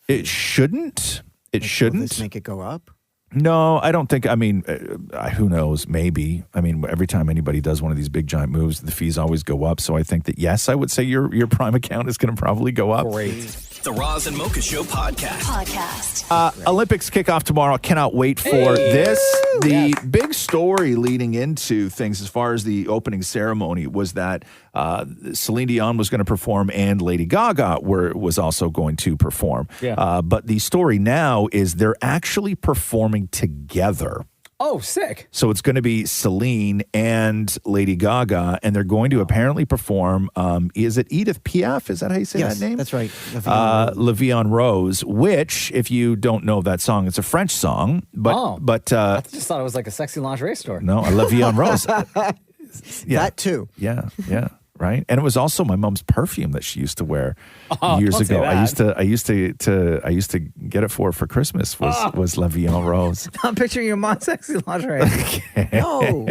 It shouldn't. It Will shouldn't. this make it go up? No, I don't think. I mean, who knows? Maybe. I mean, every time anybody does one of these big giant moves, the fees always go up. So I think that yes, I would say your Prime account is going to probably go up. Great. The Roz and Mocha Show podcast. Olympics kickoff tomorrow. Cannot wait for this. The big story leading into things as far as the opening ceremony was that Celine Dion was going to perform and Lady Gaga was also going to perform. Yeah. But the story now is they're actually performing together. Oh, sick. So it's going to be Celine and Lady Gaga, and they're going to apparently perform, is it Edith Piaf? Is that how you say Yes, that name? that's right. La Vie en Rose, which, if you don't know that song, it's a French song. But I just thought it was like a sexy lingerie store. no, La Vie en Rose. That too. Yeah, right. And it was also my mom's perfume that she used to wear years don't say ago. that. I used to get it for Christmas was La Vie en Rose. I'm picturing your mom's sexy lingerie. No.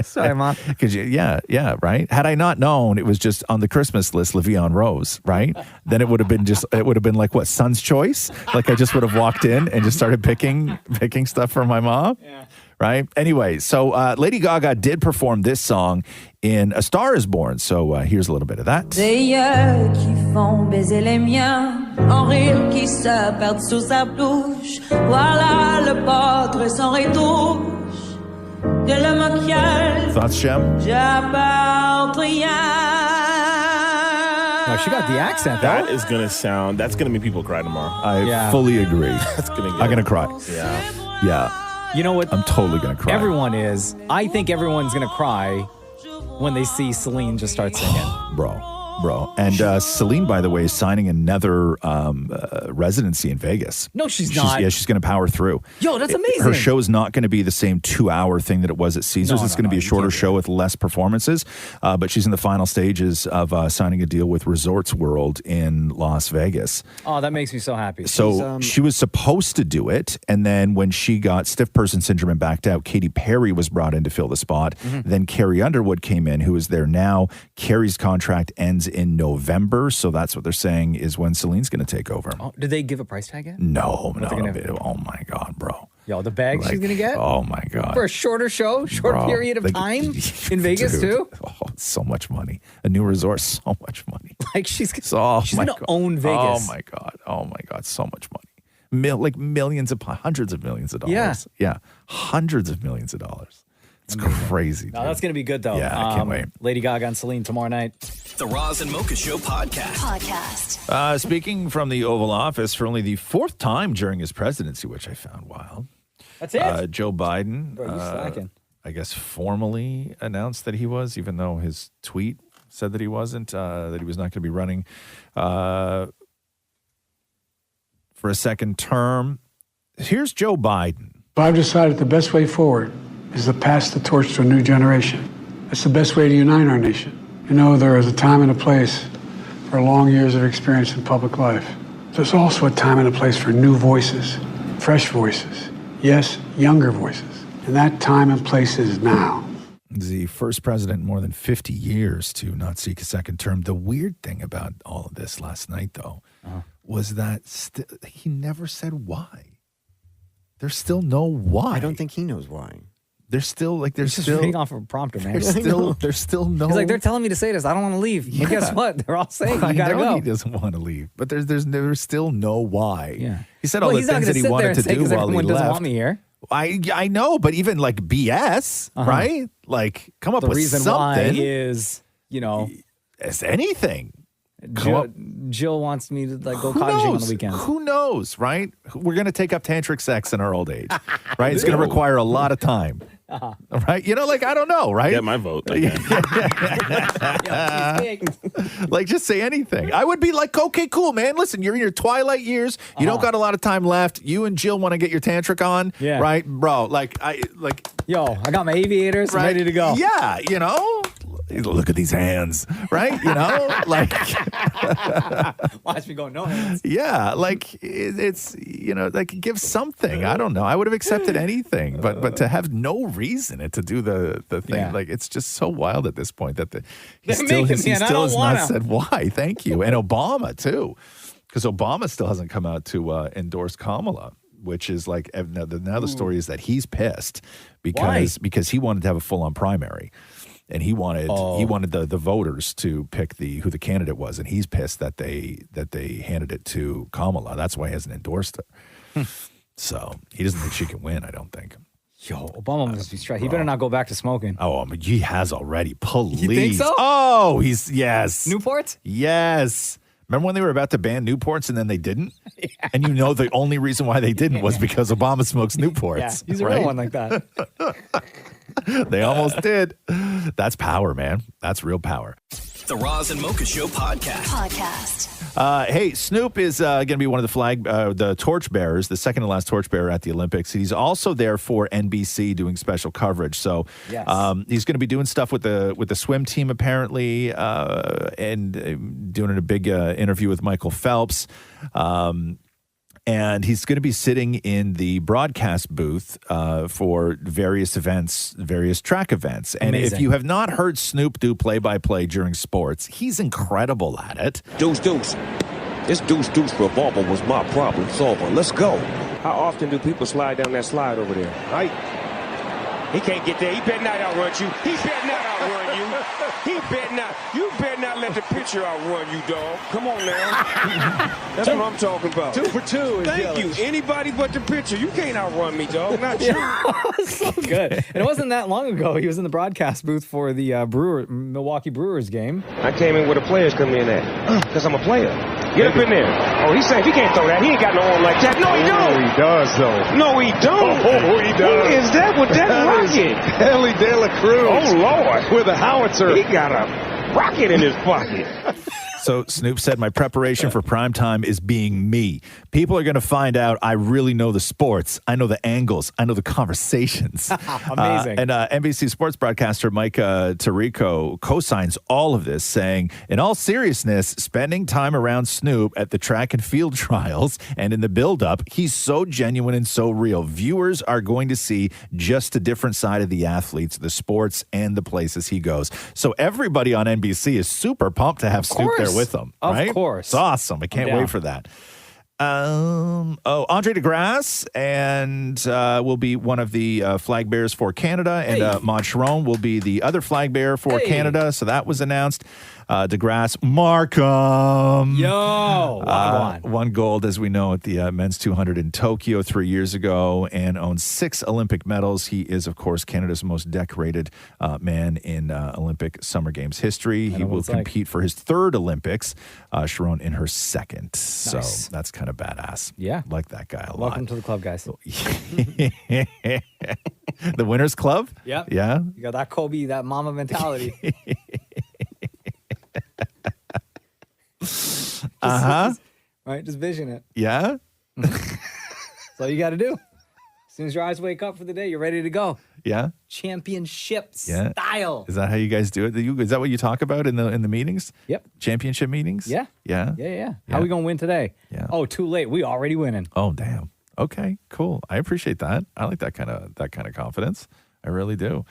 Sorry, Mom. Because yeah, right. Had I not known it was just on the Christmas list, La Vie en Rose, right? Then it would have been like what, Son's Choice? Like I just would have walked in and just started picking stuff for my mom. Yeah. Right. Anyway, so Lady Gaga did perform this song in A Star Is Born. So here's a little bit of that. Des yeux qui font baiser les miens, un rire qui se perd sous sa bouche. Voilà le portrait sans retouche de le maquillage. Thoughts, Shem? J'apporte rien. No, she got the accent. That's gonna make people cry tomorrow. I fully agree. I'm gonna cry. Yeah. Yeah. You know what? I'm totally gonna cry. Everyone is. I think everyone's going to cry when they see Celine just start singing. Bro. And Celine, by the way, is signing another residency in Vegas. No, she's not. Yeah, she's going to power through. Yo, that's amazing. Her show is not going to be the same 2-hour thing that it was at Caesars. It's going to be a shorter show with less performances. But she's in the final stages of signing a deal with Resorts World in Las Vegas. Oh, that makes me so happy. So she was supposed to do it, and then when she got stiff person syndrome and backed out, Katy Perry was brought in to fill the spot. Mm-hmm. Then Carrie Underwood came in, who is there now. Carrie's contract ends in November, so that's what they're saying is when Celine's going to take over. Oh, did they give a price tag yet? No. Gonna... Oh my God, bro. Yo, the bag she's going to get? Oh my God. For a shorter show, period of time in Vegas Dude. too? Oh, so much money. A new resort, so much money. Like she's going to own Vegas. Oh my God, so much money. Like hundreds of millions of dollars. Yeah. Hundreds of millions of dollars. It's crazy. No, that's going to be good, though. Yeah, I can't wait. Lady Gaga and Celine tomorrow night. The Roz and Mocha Show podcast. Speaking from the Oval Office for only the 4th time during his presidency, which I found wild. That's it? Joe Biden, Bro, you slacking. I guess, formally announced that he was, even though his tweet said that he wasn't, that he was not going to be running for a second term. Here's Joe Biden. I've decided the best way forward is to pass the torch to a new generation. That's the best way to unite our nation. You know, there is a time and a place for long years of experience in public life. There's also a time and a place for new voices, fresh voices, yes, younger voices. And that time and place is now. The first president in more than 50 years to not seek a second term. The weird thing about all of this last night, though, was that he never said why. There's still no why. I don't think he knows why. There's still He's just reading off of a prompter, man. There's still no. He's like, they're telling me to say this. I don't want to leave. But guess what? They're all saying you gotta go. He doesn't want to leave, but there's still no why. Yeah. He said all the things that he wanted to do while he everyone doesn't left. want me here. I know, but even like BS, right? Like, come up The with reason something. why is, it's anything. Jill wants me to like go cottaging on the weekends. Who knows, right? We're going to take up tantric sex in our old age, right? It's going to require a lot of time. Right? You know, like, I don't know, right? Get my vote. Like, just say anything. I would be like, okay, cool, man. Listen, you're in your twilight years. You don't got a lot of time left. You and Jill want to get your tantric on, right? Bro, yo, I got my aviators ready to go. Yeah, you know? Look at these hands, right? You know, like watch me go, no hands. Yeah, like it's you know, like give something. I don't know. I would have accepted anything, but to have no reason and to do the thing, like it's just so wild at this point that he still has not said why. Thank you, and Obama too, because Obama still hasn't come out to endorse Kamala. Which is like now the story is that he's pissed because he wanted to have a full on primary. And he wanted the voters to pick who the candidate was, and he's pissed that they handed it to Kamala. That's why he hasn't endorsed her. So he doesn't think she can win. I don't think. Yo, Obama must be stressed. He better not go back to smoking. Oh, I mean, he has already. Please. You think so? Oh, yes. Newports? Yes. Remember when they were about to ban Newports and then they didn't? And you know the only reason why they didn't was because Obama smokes Newports. Yeah, he's a real one like that. They almost did. That's power, man. That's real power. The Roz and Mocha Show podcast. Hey, Snoop is going to be one of the torchbearers, the second to last torchbearer at the Olympics. He's also there for NBC doing special coverage. So he's going to be doing stuff with the swim team apparently, and doing a big interview with Michael Phelps. And he's going to be sitting in the broadcast booth for various events, various track events. And if you have not heard Snoop do play-by-play during sports, he's incredible at it. Deuce. This deuce revolver was my problem solver. Let's go. How often do people slide down that slide over there? Right? He can't get there. He better not outrun you. He better not outrun you. He better not. You better not let the pitcher outrun you, dog. Come on now. That's what I'm talking about. 2 for 2. Thank you. Anybody but the pitcher. You can't outrun me, dog. Not you. So good. And it wasn't that long ago. He was in the broadcast booth for the Milwaukee Brewers game. I came in where the players come in at. Because I'm a player. Get up in there. Oh, he's saying he can't throw that. He ain't got no arm like that. No, he don't. He does, though. No, he don't. Oh, he does. Who is that with that rocket? Ellie De La Cruz. Oh, Lord. With a howitzer. He got a rocket in his pocket. So Snoop said, my preparation for primetime is being me. People are going to find out I really know the sports. I know the angles. I know the conversations. Amazing. And NBC sports broadcaster Mike Tirico co-signs all of this, saying, in all seriousness, spending time around Snoop at the track and field trials and in the build-up, he's so genuine and so real. Viewers are going to see just a different side of the athletes, the sports, and the places he goes. So everybody on NBC is super pumped to have Snoop there with them, right? Of course. It's awesome. I can't wait for that. Andre DeGrasse and will be one of the flag bearers for Canada, and Maud Sharon will be the other flag bearer for Canada. So that was announced. DeGrasse, Markham. Yo, won gold, as we know, at the men's 200 in Tokyo 3 years ago, and owns 6 Olympic medals. He is, of course, Canada's most decorated man in Olympic Summer Games history. He will compete for his 3rd Olympics. Sharon in her 2nd. Nice. So that's kind of badass. Yeah. Like that guy a lot. Welcome to the club, guys. The Winners Club? Yep. Yeah. You got that Kobe, that mama mentality. Right? Just vision it. Yeah? That's all you got to do. As soon as your eyes wake up for the day, you're ready to go. Yeah? Championship style. Is that how you guys do it? Is that what you talk about in the meetings? Yep. Championship meetings? Yeah. Yeah? How are we going to win today? Yeah. Oh, too late. We already winning. Oh, damn. Okay, cool. I appreciate that. I like that kind of confidence. I really do.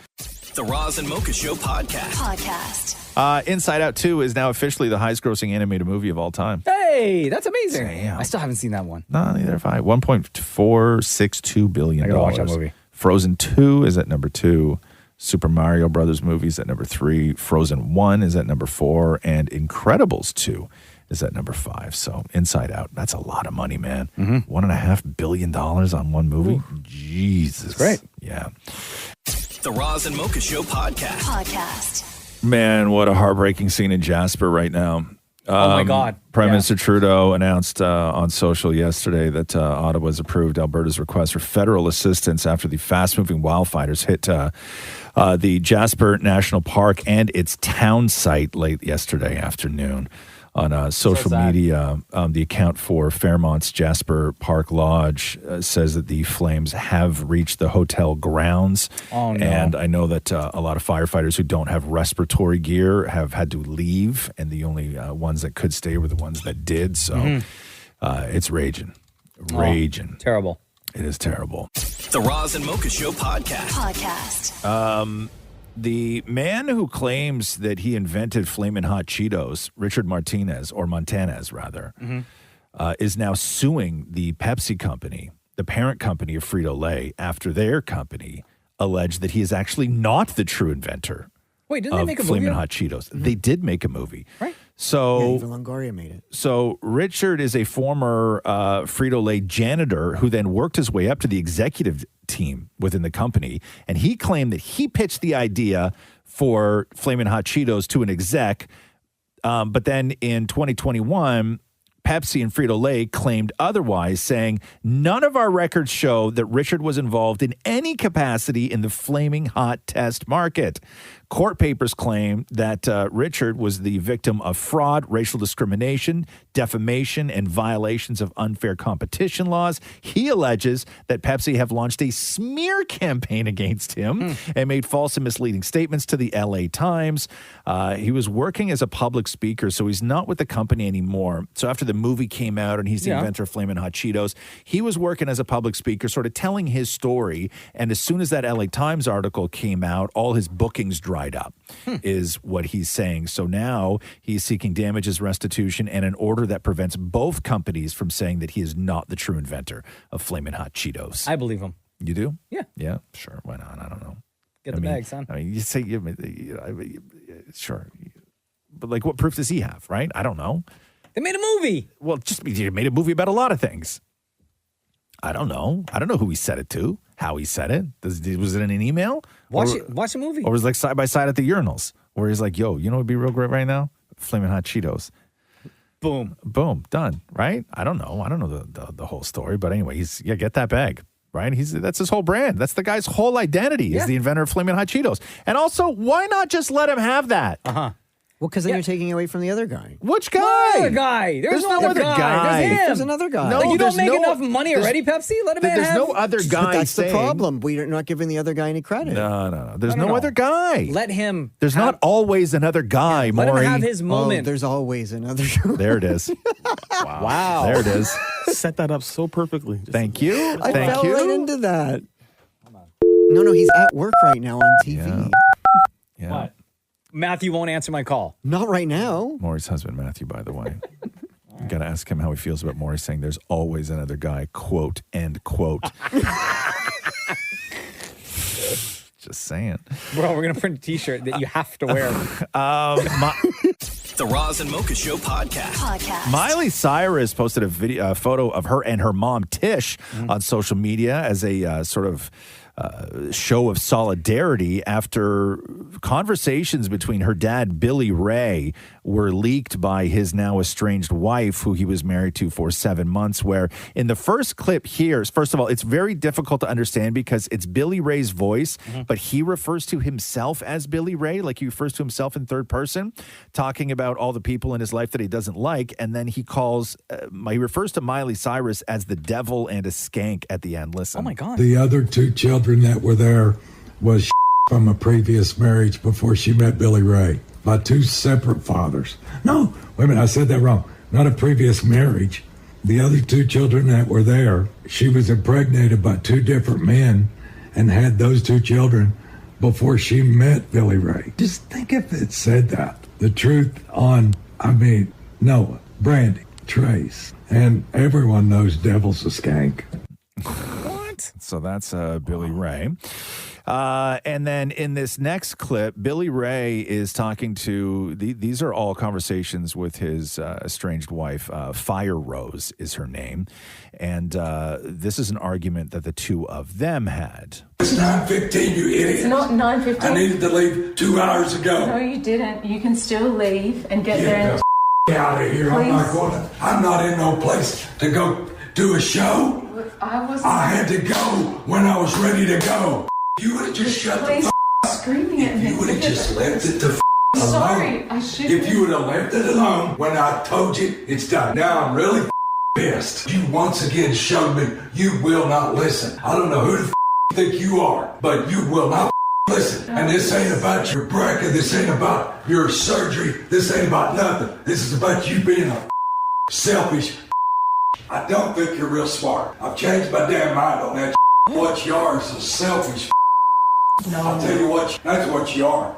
The Roz and Mocha Show podcast. Inside Out 2 is now officially the highest grossing animated movie of all time. Hey, that's amazing. Damn. I still haven't seen that one. No, neither have I. $1.462 billion. I gotta watch that movie. Frozen 2 is at number 2. Super Mario Brothers movie is at number 3. Frozen 1 is at number 4. And Incredibles 2 is at number 5. So Inside Out, that's a lot of money, man. $1.5 billion on one movie. Ooh. Jesus. That's great. Yeah. The Roz and Mocha Show podcast. Man, what a heartbreaking scene in Jasper right now. Oh, my God. Prime Yeah. Minister Trudeau announced on social yesterday that Ottawa's approved Alberta's request for federal assistance after the fast-moving wildfires hit the Jasper National Park and its town site late yesterday afternoon. On social media, the account for Fairmont's Jasper Park Lodge says that the flames have reached the hotel grounds. Oh, no. And I know that a lot of firefighters who don't have respiratory gear have had to leave, and the only ones that could stay were the ones that did. So it's raging. Raging. Oh, terrible. It is terrible. The Roz and Mocha Show podcast. The man who claims that he invented Flamin' Hot Cheetos, Richard Montanez, is now suing the Pepsi company, the parent company of Frito-Lay, after their company alleged that he is actually not the true inventor Wait, didn't they of make a movie? Flamin' Hot Cheetos. They did make a movie. Right. So Eva Longoria made it. So Richard is a former Frito-Lay janitor who then worked his way up to the executive team within the company, and he claimed that he pitched the idea for Flamin' Hot Cheetos to an exec, but then in 2021, Pepsi and Frito-Lay claimed otherwise, saying none of our records show that Richard was involved in any capacity in the Flaming Hot test market. Court papers claim that Richard was the victim of fraud, racial discrimination, defamation, and violations of unfair competition laws. He alleges that Pepsi have launched a smear campaign against him and made false and misleading statements to the LA Times. He was working as a public speaker, so he's not with the company anymore. So after the movie came out and he's the inventor of Flamin' Hot Cheetos, he was working as a public speaker, sort of telling his story. And as soon as that LA Times article came out, all his bookings dried up, is what he's saying. So now he's seeking damages, restitution, and an order that prevents both companies from saying that he is not the true inventor of Flamin' Hot Cheetos. I believe him. You do? Yeah. Yeah, sure. Why not? I don't know. Get the bag, son. I mean, you say, sure. But like, what proof does he have, right? I don't know. They made a movie. Well, you made a movie about a lot of things. I don't know. I don't know who he said it to, how he said it. Was it in an email? Watch the movie. Or was it like side by side at the urinals, where he's like, yo, you know what would be real great right now? Flamin' Hot Cheetos. Boom. Boom. Done. Right? I don't know. I don't know the whole story. But anyway, get that bag. Right? That's his whole brand. That's the guy's whole identity is the inventor of Flamin' Hot Cheetos. And also, why not just let him have that? Uh-huh. Well, because then you're taking away from the other guy. Which guy? No other guy. There's no other guy. There's him. There's another guy. No, like, you don't there's make no- enough money already, Pepsi? Let him have. There's no other guy But that's saying... the problem. We're not giving the other guy any credit. No. There's no other guy. Let him. There's not always another guy, Let him Maury. have his Oh, moment. there's always another. There it is. Wow. There it is. Set that up so perfectly. Thank you. I Thank fell you. right into that. No, he's at work right now on TV. Yeah. What? Matthew won't answer my call. Not right now. Maury's husband, Matthew, by the way. You got to ask him how he feels about Maury saying there's always another guy, quote, end quote. Just saying. Bro, we're going to print a t-shirt that you have to wear. The Roz and Mocha Show podcast. Miley Cyrus posted a photo of her and her mom, Tish, on social media as a sort of show of solidarity after conversations between her dad, Billy Ray, were leaked by his now estranged wife, who he was married to for 7 months, where in the first clip here, first of all, it's very difficult to understand because it's Billy Ray's voice, but he refers to himself as Billy Ray, like he refers to himself in third person, talking about all the people in his life that he doesn't like, and then he refers to Miley Cyrus as the devil and a skank at the end. Listen. Oh my God. The other two children that were there was from a previous marriage before she met Billy Ray by two separate fathers. No, wait a minute, I said that wrong. Not a previous marriage. The other two children that were there, she was impregnated by two different men and had those two children before she met Billy Ray. Just think if it said that. The truth on, Noah, Brandy, Trace, and everyone knows Devil's a skank. So that's Billy Ray. And then in this next clip, Billy Ray is talking to, these are all conversations with his estranged wife. Fire Rose is her name. And this is an argument that the two of them had. It's 9:15, you idiot. It's not 9:15. I needed to leave 2 hours ago. No, you didn't. You can still leave and get there in out of here. I'm not in no place to go do a show. I had to go when I was ready to go. You would have just shut the screaming at me. You would have just left it the alone. Sorry, I should. If you would have left it alone when I told you it's done. Now I'm really pissed. You once again showed me you will not listen. I don't know who the you think you are, but you will not listen. And this ain't about your bracket. This ain't about your surgery. This ain't about nothing. This is about you being a selfish. I don't think you're real smart. I've changed my damn mind on that. What you are is a selfish. No. I'll tell you what, that's what you are.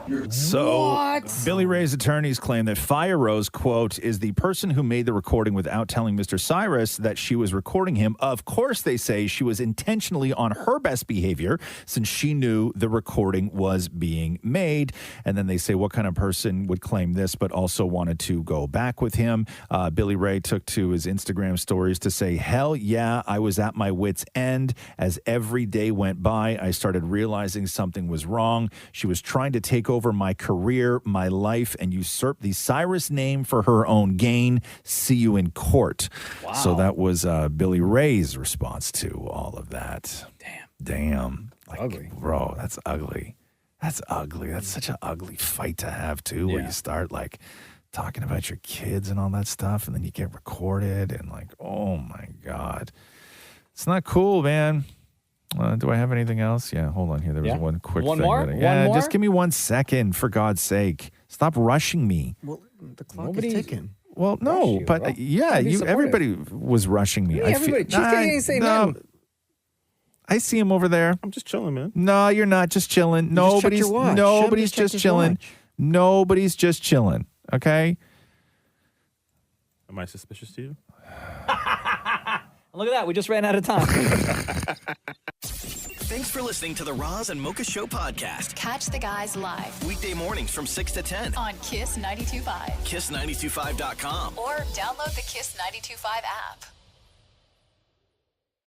Billy Ray's attorneys claim that Fire Rose, quote, is the person who made the recording without telling Mr. Cyrus that she was recording him. Of course, they say she was intentionally on her best behavior since she knew the recording was being made. And then they say, what kind of person would claim this but also wanted to go back with him? Billy Ray took to his Instagram stories to say, hell yeah, I was at my wit's end. As every day went by, I started realizing something was wrong. She was trying to take over my career, my life, and usurp the Cyrus name for her own gain. See you in court. Wow. So that was Billy Ray's response to all of that. Damn. Like, ugly. Bro, that's ugly. That's ugly. That's such an ugly fight to have, too, where you start, like, talking about your kids and all that stuff, and then you get recorded, and, like, oh, my God. It's not cool, man. Do I have anything else? Yeah, hold on here. There was one quick thing. More? Just give me 1 second, for God's sake. Stop rushing me. Well, the clock is ticking. Well, no, but everybody was rushing me. Everybody. Ain't saying nothing. I see him over there. I'm just chilling, man. No, you're not just chilling. Nobody's just chilling. Nobody's just chilling. Okay? Am I suspicious to you? Look at that. We just ran out of time. Thanks for listening to the Roz and Mocha Show podcast. Catch the guys live Weekday mornings from 6 to 10. on Kiss 92.5 Kiss925.com. or download the Kiss 92.5 app.